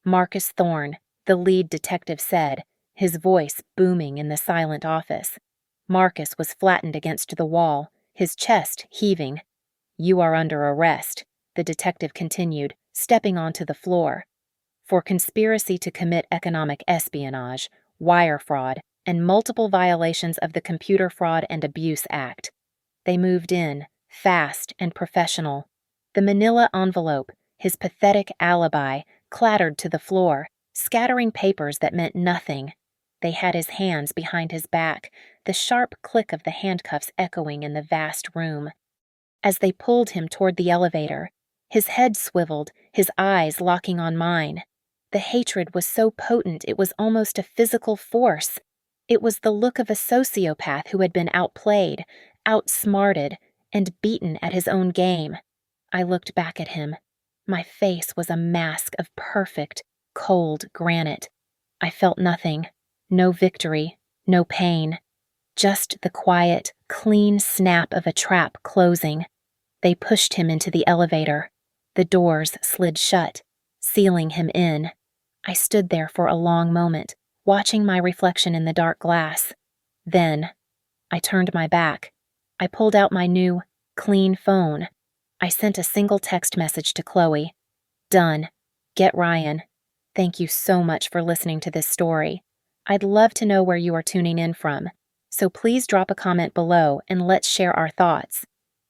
Marcus Thorne, the lead detective said, his voice booming in the silent office. Marcus was flattened against the wall, his chest heaving. "You are under arrest," the detective continued, stepping onto the floor, "for conspiracy to commit economic espionage, wire fraud, and multiple violations of the Computer Fraud and Abuse Act." They moved in, fast and professional. The manila envelope, his pathetic alibi, clattered to the floor, scattering papers that meant nothing. They had his hands behind his back, the sharp click of the handcuffs echoing in the vast room. As they pulled him toward the elevator, his head swiveled, his eyes locking on mine. The hatred was so potent it was almost a physical force. It was the look of a sociopath who had been outplayed, outsmarted, and beaten at his own game. I looked back at him. My face was a mask of perfect, cold granite. I felt nothing. No victory, no pain. Just the quiet, clean snap of a trap closing. They pushed him into the elevator. The doors slid shut, sealing him in. I stood there for a long moment, watching my reflection in the dark glass. Then, I turned my back. I pulled out my new, clean phone. I sent a single text message to Chloe. Done. Get Ryan. Thank you so much for listening to this story. I'd love to know where you are tuning in from, so please drop a comment below and let's share our thoughts.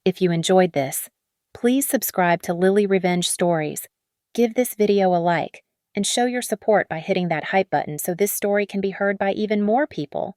If you enjoyed this, please subscribe to Lily Revenge Stories. Give this video a like, and show your support by hitting that hype button so this story can be heard by even more people.